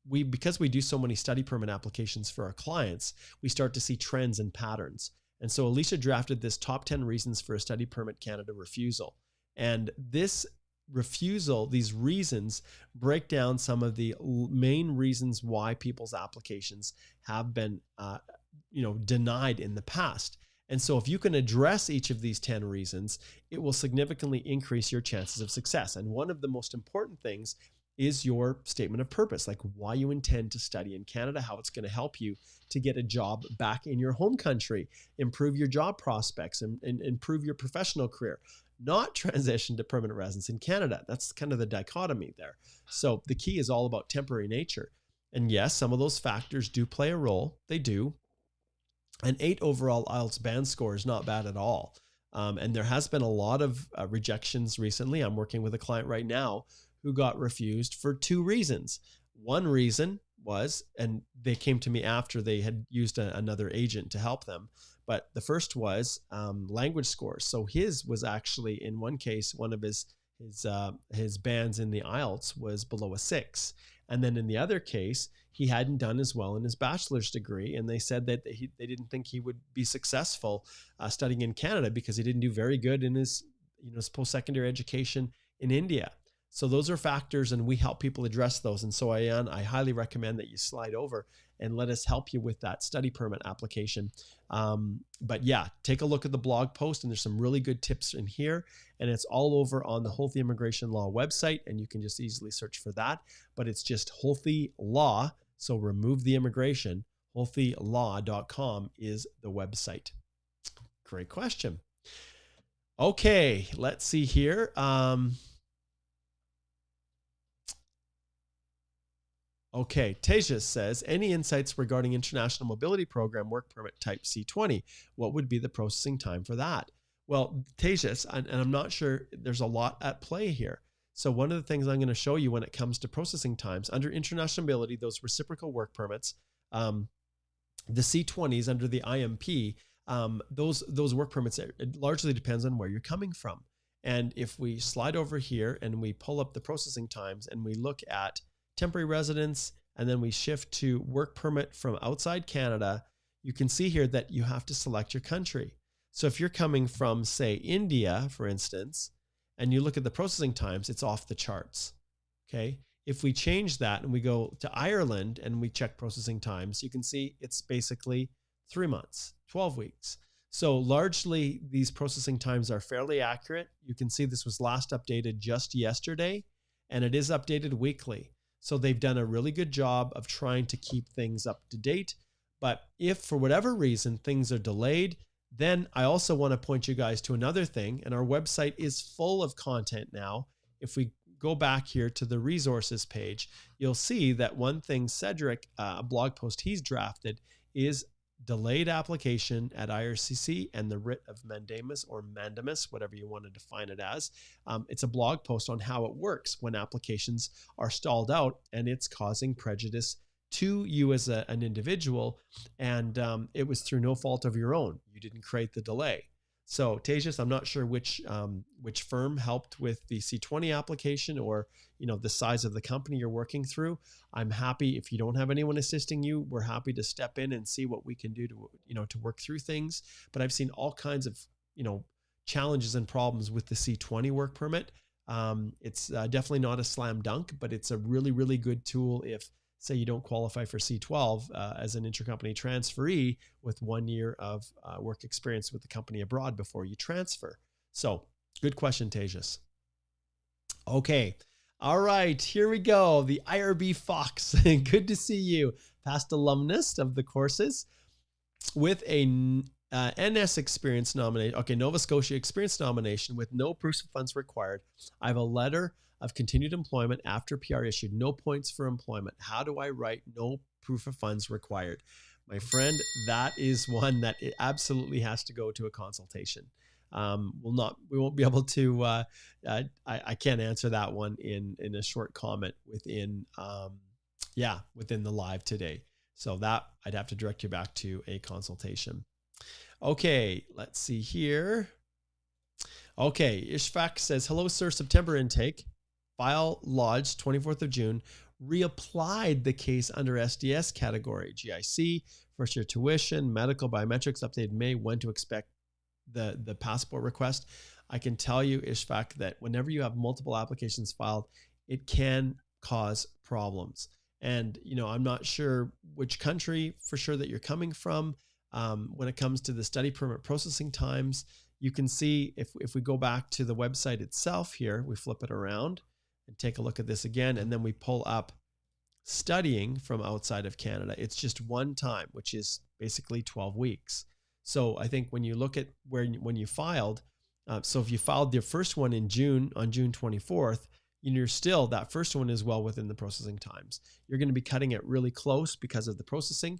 because we do so many study permit applications for our clients, we start to see trends and patterns. And so Alicia drafted this top 10 reasons for a study permit Canada refusal. And this refusal, these reasons, break down some of the main reasons why people's applications have been denied in the past. And so if you can address each of these 10 reasons, it will significantly increase your chances of success. And one of the most important things is your statement of purpose, like why you intend to study in Canada, how it's going to help you to get a job back in your home country, improve your job prospects, and improve your professional career, not transition to permanent residence in Canada. That's kind of the dichotomy there. So the key is all about temporary nature. And yes, some of those factors do play a role. They do. An 8 overall IELTS band score is not bad at all. And there has been a lot of rejections recently. I'm working with a client right now who got refused for 2 reasons. One reason was, and they came to me after they had used another agent to help them, but the first was language scores. So his was actually, in one case, one of his bands in the IELTS was below a 6. And then in the other case, he hadn't done as well in his bachelor's degree. And they said that they didn't think he would be successful studying in Canada because he didn't do very good in his post-secondary education in India. So those are factors, and we help people address those. And so I highly recommend that you slide over and let us help you with that study permit application. But yeah, take a look at the blog post, and there's some really good tips in here, and it's all over on the Holthe Immigration Law website, and you can just easily search for that. But it's just Holthe Law, so remove the immigration. HoltheLaw.com is the website. Great question. Okay, let's see here. Okay, Tejas says, any insights regarding International Mobility Program work permit type C20? What would be the processing time for that? Well, Tejas, and I'm not sure, there's a lot at play here. So one of the things I'm going to show you when it comes to processing times, under international mobility, those reciprocal work permits, the C20s under the IMP, those work permits, it largely depends on where you're coming from. And if we slide over here and we pull up the processing times and we look at temporary residence, and then we shift to work permit from outside Canada, you can see here that you have to select your country. So if you're coming from, say, India, for instance, and you look at the processing times, it's off the charts. Okay. If we change that and we go to Ireland and we check processing times, you can see it's basically 3 months, 12 weeks. So largely these processing times are fairly accurate. You can see this was last updated just yesterday, and it is updated weekly. So they've done a really good job of trying to keep things up to date. But if for whatever reason things are delayed, then I also want to point you guys to another thing. And our website is full of content now. If we go back here to the resources page, you'll see that one thing Cedric, a blog post he's drafted, is delayed application at IRCC and the writ of mandamus or mandamus, whatever you want to define it as. It's a blog post on how it works when applications are stalled out and it's causing prejudice to you as an individual. And it was through no fault of your own. You didn't create the delay. So Tejas, I'm not sure which firm helped with the C20 application or the size of the company you're working through. I'm happy if you don't have anyone assisting you. We're happy to step in and see what we can do to work through things. But I've seen all kinds of challenges and problems with the C20 work permit. It's definitely not a slam dunk, but it's a really, really good tool if, say, you don't qualify for C12 as an intercompany transferee with 1 year of work experience with the company abroad before you transfer. So good question, Tejas. Okay. All right, here we go. The IRB Fox. Good to see you. Past alumnus of the courses with a NS experience nomination. Okay, Nova Scotia experience nomination with no proof of funds required. I have a letter of continued employment after PR issued. No points for employment. How do I write no proof of funds required? My friend, that is one that it absolutely has to go to a consultation. We won't be able to, I can't answer that one in a short comment within the live today. So that I'd have to direct you back to a consultation. Okay, let's see here. Okay, Ishfaq says, hello, sir, September intake. File lodged 24th of June, reapplied the case under SDS category, GIC, first year tuition, medical biometrics, updated May, when to expect the passport request. I can tell you, Ishfaq, that whenever you have multiple applications filed, it can cause problems. And, I'm not sure which country for sure that you're coming from. When it comes to the study permit processing times, you can see if we go back to the website itself here, we flip it around and take a look at this again, and then we pull up studying from outside of Canada. It's just one time, which is basically 12 weeks. So I think when you look at when you filed, so if you filed your first one in June, on June 24th, you're still, that first one is well within the processing times. You're going to be cutting it really close because of the processing.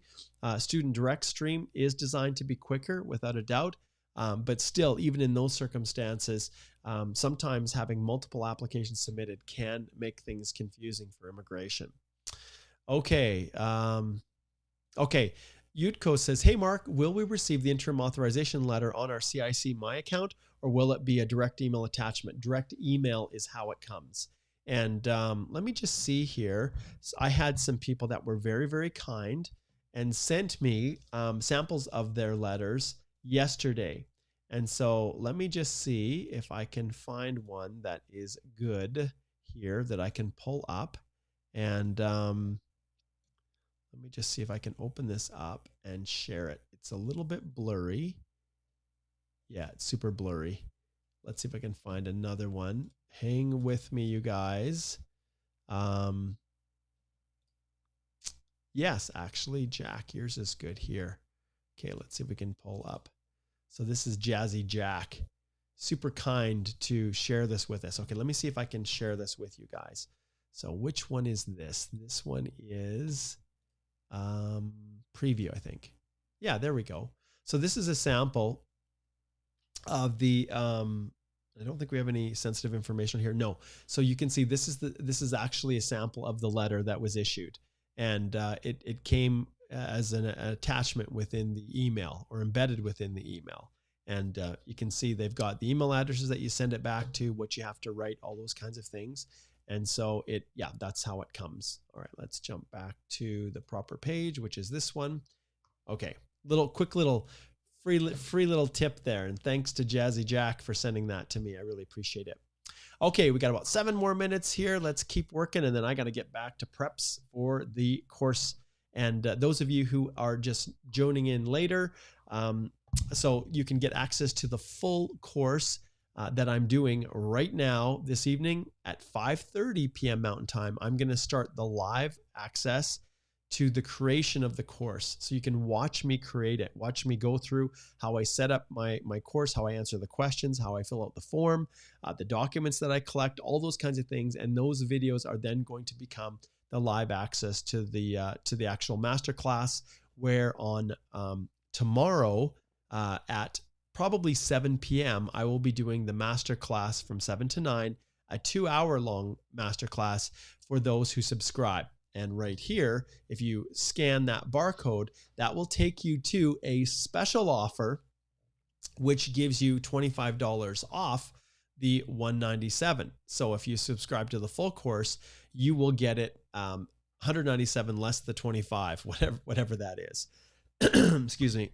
Student direct stream is designed to be quicker without a doubt. But still, even in those circumstances, sometimes having multiple applications submitted can make things confusing for immigration. Okay. Okay. Utko says, hey, Mark, will we receive the interim authorization letter on our CIC My account, or will it be a direct email attachment? Direct email is how it comes. And let me just see here. So I had some people that were very, very kind and sent me samples of their letters yesterday. And so let me just see if I can find one that is good here that I can pull up. And let me just see if I can open this up and share it. It's a little bit blurry. Yeah, it's super blurry. Let's see if I can find another one. Hang with me, you guys. Yes, actually, Jack, yours is good here. Okay, let's see if we can pull up. So this is Jazzy Jack. Super kind to share this with us. Okay, let me see if I can share this with you guys. So which one is this? This one is preview, I think. Yeah, there we go. So this is a sample of the I don't think we have any sensitive information here. No. So you can see this is actually a sample of the letter that was issued, and it came as an attachment within the email, or embedded within the email. And you can see they've got the email addresses that you send it back to, what you have to write, all those kinds of things. And so yeah, that's how it comes. All right, let's jump back to the proper page, which is this one. Okay, quick little free little tip there. And thanks to Jazzy Jack for sending that to me. I really appreciate it. Okay, we got about 7 more minutes here. Let's keep working. And then I got to get back to preps for the course. And those of you who are just joining in later, so you can get access to the full course that I'm doing right now this evening at 5:30 p.m. Mountain Time. I'm going to start the live access to the creation of the course. So you can watch me create it, watch me go through how I set up my course, how I answer the questions, how I fill out the form, the documents that I collect, all those kinds of things. And those videos are then going to become the live access to the actual masterclass, where on tomorrow at probably 7 p.m. I will be doing the masterclass from 7 to 9, a 2-hour-long masterclass for those who subscribe. And right here, if you scan that barcode, that will take you to a special offer, which gives you $25 off the $197. So if you subscribe to the full course, you will get it $197 less the $25, whatever that is. Excuse me.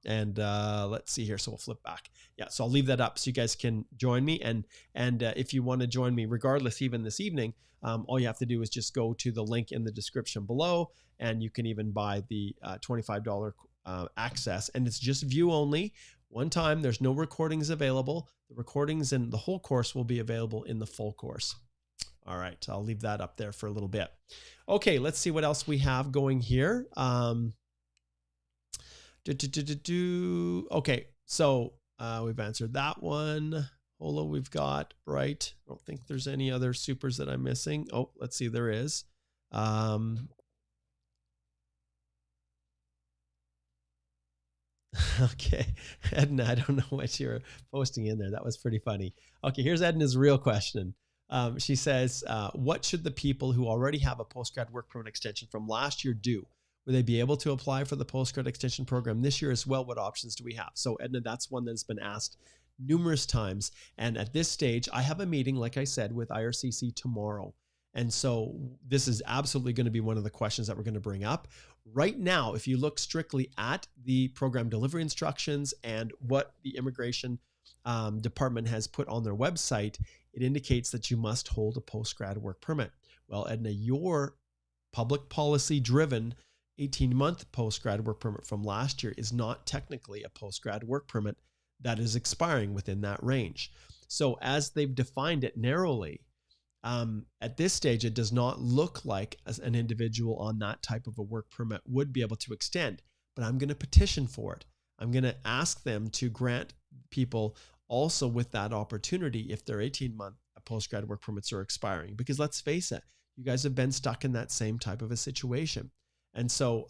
And let's see here. So we'll flip back. Yeah. So I'll leave that up so you guys can join me. And if you want to join me, regardless, even this evening, all you have to do is just go to the link in the description below, and you can even buy the $25 access. And it's just view only. One time. There's no recordings available. The recordings and the whole course will be available in the full course. All right. I'll leave that up there for a little bit. Okay. Let's see what else we have going here. Okay, so we've answered that one. Holo, we've got, right? I don't think there's any other supers that I'm missing. Oh, let's see, there is. Okay, Edna, I don't know what you're posting in there. That was pretty funny. Okay, here's Edna's real question. She says, what should the people who already have a postgrad work permit extension from last year do? Will they be able to apply for the postgrad extension program this year as well? What options do we have? So Edna, that's one that's been asked numerous times. And at this stage, I have a meeting, like I said, with IRCC tomorrow. And so this is absolutely going to be one of the questions that we're going to bring up. Right now, if you look strictly at the program delivery instructions and what the immigration department has put on their website, it indicates that you must hold a postgrad work permit. Well, Edna, your public policy driven 18-month post-grad work permit from last year is not technically a post-grad work permit that is expiring within that range. So as they've defined it narrowly, at this stage, it does not look like an individual on that type of a work permit would be able to extend, but I'm going to petition for it. I'm going to ask them to grant people also with that opportunity if their 18-month post-grad work permits are expiring, because let's face it, you guys have been stuck in that same type of a situation. And so,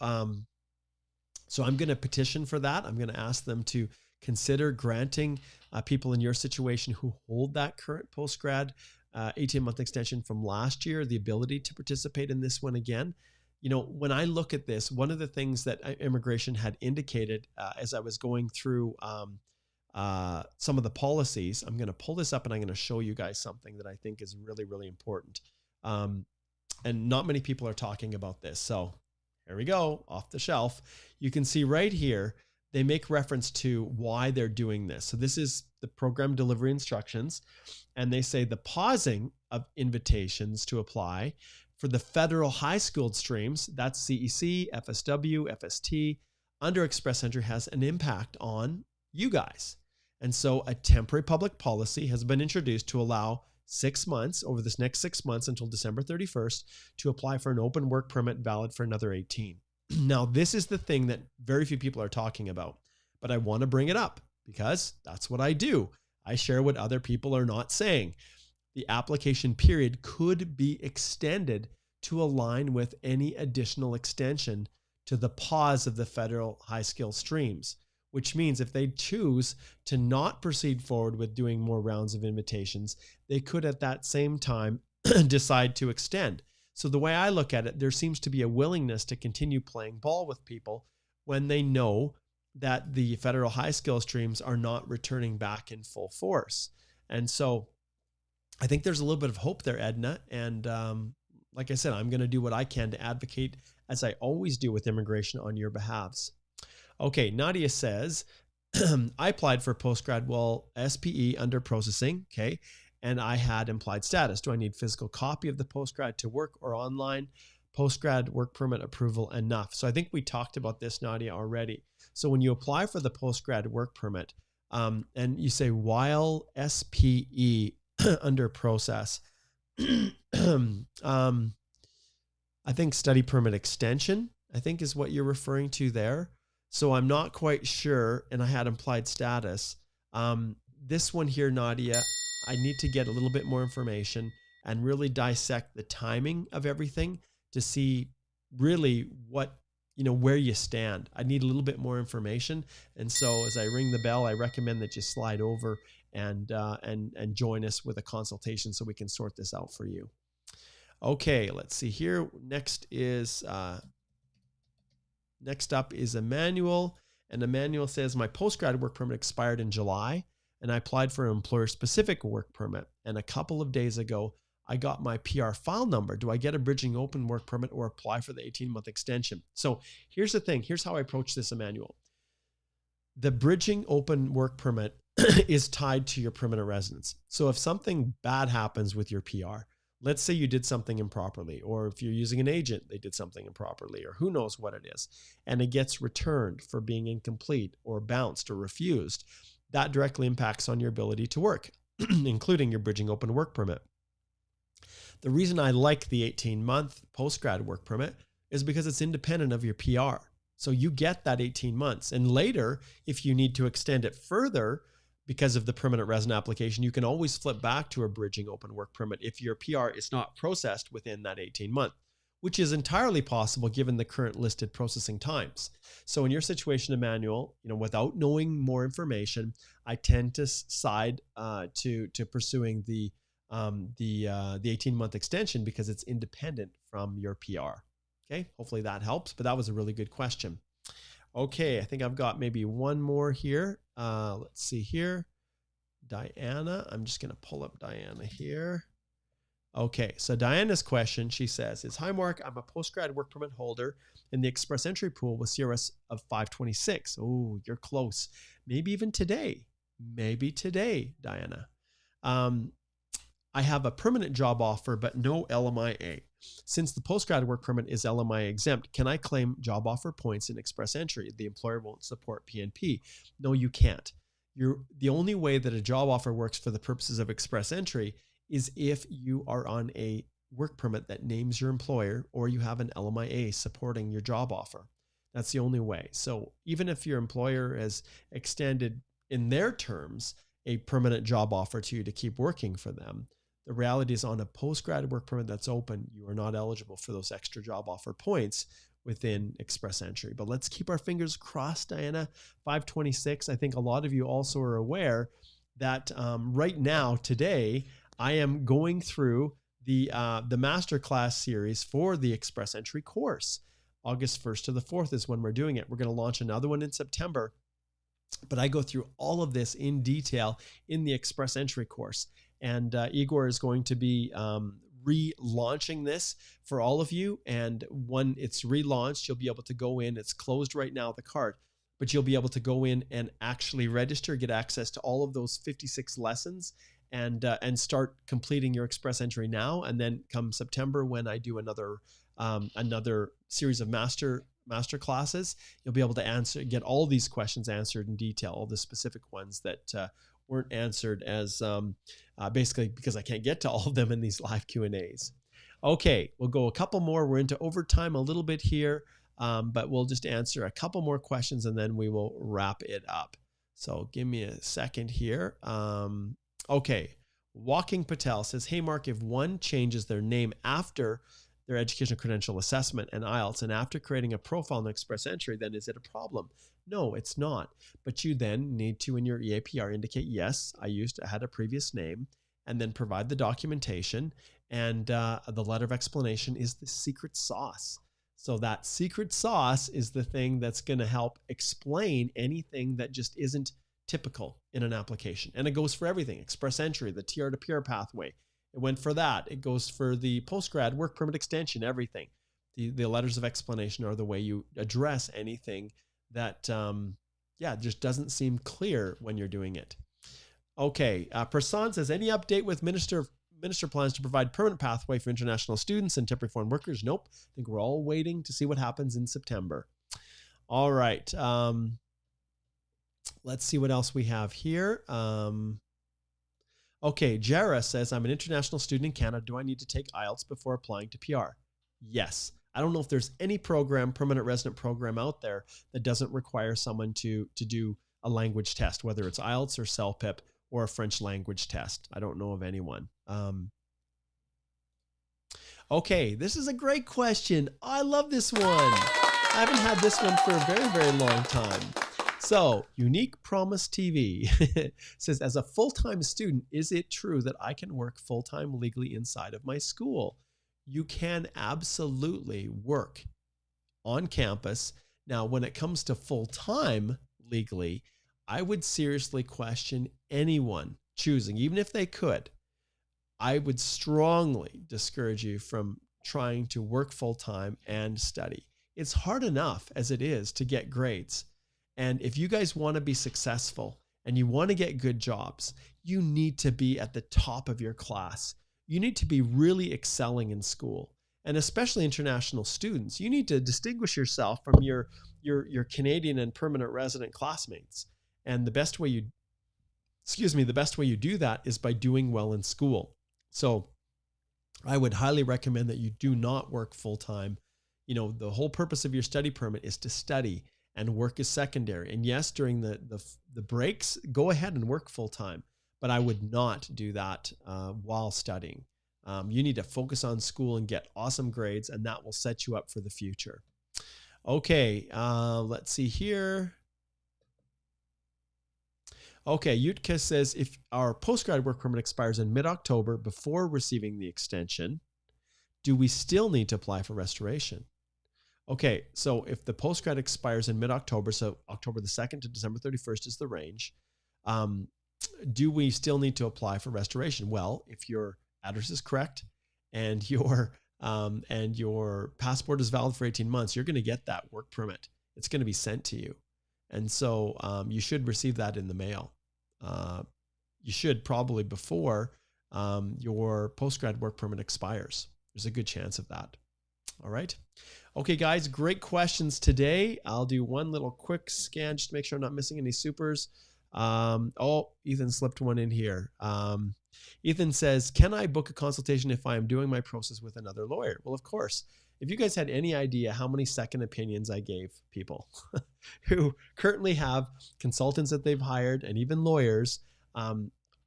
so I'm going to petition for that. I'm going to ask them to consider granting people in your situation who hold that current post-grad 18-month extension from last year the ability to participate in this one again. You know, when I look at this, one of the things that immigration had indicated as I was going through some of the policies, I'm going to pull this up and I'm going to show you guys something that I think is really, really important. And not many people are talking about this. So here we go, off the shelf. You can see right here, they make reference to why they're doing this. So this is the program delivery instructions. And they say the pausing of invitations to apply for the federal high schooled streams, that's CEC, FSW, FST, under express entry has an impact on you guys. And so a temporary public policy has been introduced to allow 6 months, over this next 6 months until December 31st, to apply for an open work permit valid for another 18. Now, this is the thing that very few people are talking about, but I want to bring it up because that's what I do. I share what other people are not saying. The application period could be extended to align with any additional extension to the pause of the federal high skill streams, which means if they choose to not proceed forward with doing more rounds of invitations, they could at that same time decide to extend. So the way I look at it, there seems to be a willingness to continue playing ball with people when they know that the federal high skill streams are not returning back in full force. And so I think there's a little bit of hope there, Edna. And like I said, I'm going to do what I can to advocate, as I always do with immigration, on your behalves. Okay, Nadia says, I applied for postgrad while SPE under processing, okay, and I had implied status. Do I need physical copy of the postgrad to work or online? Postgrad work permit approval enough. So I think we talked about this, Nadia, already. So when you apply for the postgrad work permit and you say while SPE under process, I think study permit extension, I think is what you're referring to there. So I'm not quite sure, and I had implied status. This one here, Nadia, I need to get a little bit more information and really dissect the timing of everything to see really what, where you stand. I need a little bit more information. And so as I ring the bell, I recommend that you slide over and join us with a consultation so we can sort this out for you. Okay, let's see here. Next up is Emmanuel, and Emmanuel says, my postgrad work permit expired in July, and I applied for an employer-specific work permit. And a couple of days ago, I got my PR file number. Do I get a bridging open work permit or apply for the 18-month extension? So here's the thing. Here's how I approach this, Emmanuel. The bridging open work permit is tied to your permanent residence. So if something bad happens with your PR, let's say you did something improperly, or if you're using an agent, they did something improperly, or who knows what it is, and it gets returned for being incomplete or bounced or refused, that directly impacts on your ability to work, including your bridging open work permit. The reason I like the 18-month postgrad work permit is because it's independent of your PR. So you get that 18 months. And later, if you need to extend it further, because of the permanent resident application, you can always flip back to a bridging open work permit if your PR is not processed within that 18-month, which is entirely possible given the current listed processing times. So in your situation, Emmanuel, without knowing more information, I tend to side to pursuing the 18-month extension because it's independent from your PR. Okay, hopefully that helps, but that was a really good question. Okay, I think I've got maybe one more here. Let's see here. Diana, I'm just going to pull up Diana here. Okay, so Diana's question, she says, is, hi, Mark, I'm a postgrad work permit holder in the express entry pool with CRS of 526. Oh, you're close. Maybe even today. Maybe today, Diana. I have a permanent job offer, but no LMIA. Since the postgrad work permit is LMIA exempt, can I claim job offer points in express entry? The employer won't support PNP. No, you can't. The only way that a job offer works for the purposes of express entry is if you are on a work permit that names your employer, or you have an LMIA supporting your job offer. That's the only way. So even if your employer has extended in their terms a permanent job offer to you to keep working for them, the reality is on a postgrad work permit that's open, you are not eligible for those extra job offer points within express entry. But let's keep our fingers crossed, Diana. 526. I think a lot of you also are aware that right now, today, I am going through the masterclass series for the express entry course. August 1st to the 4th is when we're doing it. We're going to launch another one in September, but I go through all of this in detail in the express entry course. And Igor is going to be relaunching this for all of you. And when it's relaunched, you'll be able to go in. It's closed right now, the cart, but you'll be able to go in and actually register, get access to all of those 56 lessons, and start completing your express entry now. And then come September, when I do another series of master classes, you'll be able to get all these questions answered in detail, all the specific ones that weren't answered, as basically because I can't get to all of them in these live Q&As. Okay, we'll go a couple more. We're into overtime a little bit here, but we'll just answer a couple more questions and then we will wrap it up. So give me a second here. Okay, Walking Patel says, hey Mark, if one changes their name after their educational credential assessment and IELTS, and after creating a profile in Express Entry, then is it a problem? No, it's not. But you then need to, in your EAPR, indicate, yes, I had a previous name, and then provide the documentation. And the letter of explanation is the secret sauce. So that secret sauce is the thing that's going to help explain anything that just isn't typical in an application. And it goes for everything. Express Entry, the TR to PR pathway. It went for that. It goes for the postgrad work permit extension, everything. The letters of explanation are the way you address anything that, just doesn't seem clear when you're doing it. Okay. Prasan says, any update with minister plans to provide permanent pathway for international students and temporary foreign workers? Nope. I think we're all waiting to see what happens in September. All right. Let's see what else we have here. Okay, Jara says, I'm an international student in Canada. Do I need to take IELTS before applying to PR? Yes. I don't know if there's any permanent resident program out there that doesn't require someone to do a language test, whether it's IELTS or CELPIP or a French language test. I don't know of anyone. Okay, this is a great question. I love this one. I haven't had this one for a very, very long time. So, Unique Promise TV says, as a full-time student, is it true that I can work full-time legally inside of my school? You can absolutely work on campus. Now, when it comes to full-time legally, I would seriously question anyone choosing, even if they could. I would strongly discourage you from trying to work full-time and study. It's hard enough as it is to get grades. And if you guys want to be successful and you want to get good jobs, you need to be at the top of your class. You need to be really excelling in school. And especially international students, you need to distinguish yourself from your Canadian and permanent resident classmates. And the best way you do that is by doing well in school. So I would highly recommend that you do not work full-time. You know, the whole purpose of your study permit is to study, and work is secondary. And yes, during the breaks, go ahead and work full-time, but I would not do that while studying. You need to focus on school and get awesome grades, and that will set you up for the future. Okay, let's see here. Okay, Yutka says, if our postgrad work permit expires in mid-October before receiving the extension, do we still need to apply for restoration? Okay, so if the postgrad expires in mid-October, so October the 2nd to December 31st is the range, do we still need to apply for restoration? Well, if your address is correct and your passport is valid for 18 months, you're going to get that work permit. It's going to be sent to you. And so you should receive that in the mail. You should probably before your postgrad work permit expires. There's a good chance of that. All right. Okay, guys, great questions today. I'll do one little quick scan just to make sure I'm not missing any supers. Oh, Ethan slipped one in here. Ethan says, can I book a consultation if I am doing my process with another lawyer? Well, of course. If you guys had any idea how many second opinions I gave people who currently have consultants that they've hired and even lawyers,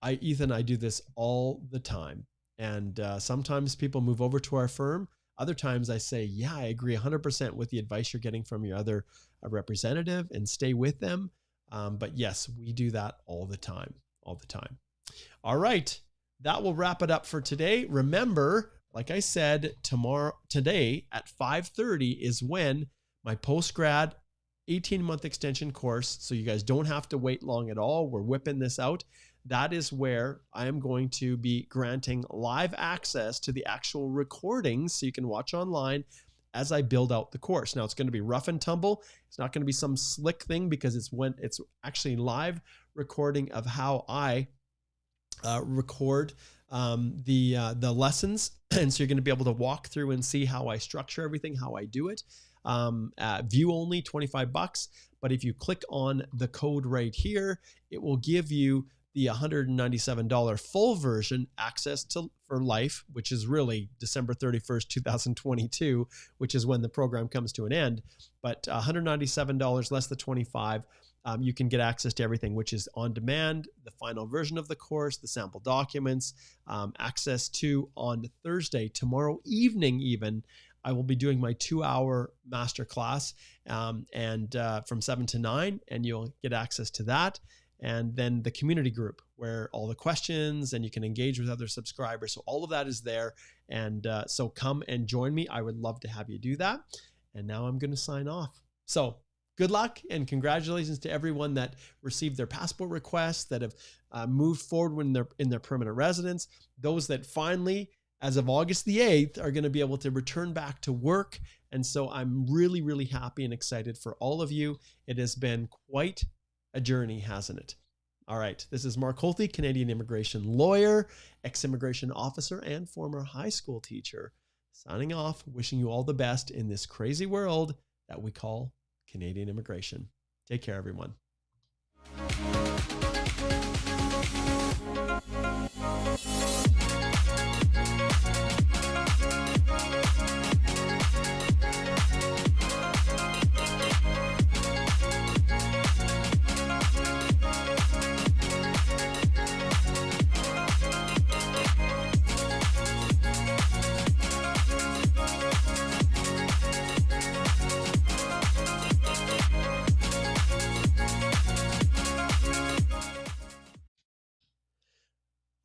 Ethan, I do this all the time. And sometimes people move over to our firm. Other times I say, yeah, I agree 100% with the advice you're getting from your other representative and stay with them. But yes, we do that all the time. All right. That will wrap it up for today. Remember, like I said, today at 5:30 is when my post-grad 18-month extension course, so you guys don't have to wait long at all. We're whipping this out. That is where I am going to be granting live access to the actual recordings so you can watch online as I build out the course. Now, it's going to be rough and tumble. It's not going to be some slick thing because it's actually live recording of how I record the lessons. And so you're going to be able to walk through and see how I structure everything, how I do it. View only, $25. But if you click on the code right here, it will give you the $197 full version access for life, which is really December 31st, 2022, which is when the program comes to an end. But $197 less the $25. You can get access to everything, which is on demand, the final version of the course, the sample documents, access to on Thursday, tomorrow evening even, I will be doing my 2-hour masterclass from 7 to 9, and you'll get access to that. And then the community group where all the questions and you can engage with other subscribers. So all of that is there. And so come and join me. I would love to have you do that. And now I'm going to sign off. So good luck and congratulations to everyone that received their passport requests, that have moved forward when they're in their permanent residence. Those that finally, as of August the 8th, are going to be able to return back to work. And so I'm really, really happy and excited for all of you. It has been quite a journey, hasn't it? All right. This is Mark Holthe, Canadian immigration lawyer, ex-immigration officer, and former high school teacher, signing off, wishing you all the best in this crazy world that we call Canadian immigration. Take care, everyone.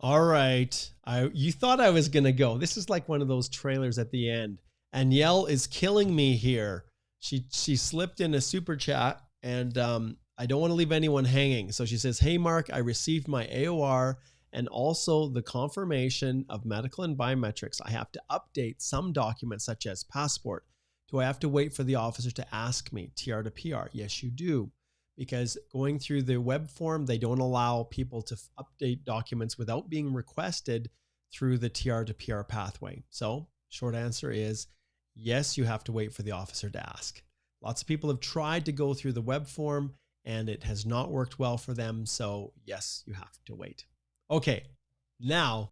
All right. You thought I was going to go. This is like one of those trailers at the end. Anielle is killing me here. She slipped in a super chat, and I don't want to leave anyone hanging. So she says, hey, Mark, I received my AOR and also the confirmation of medical and biometrics. I have to update some documents such as passport. Do I have to wait for the officer to ask me TR to PR? Yes, you do. Because going through the web form, they don't allow people to update documents without being requested through the TR to PR pathway. So short answer is yes, you have to wait for the officer to ask. Lots of people have tried to go through the web form and it has not worked well for them. So yes, you have to wait. Okay, now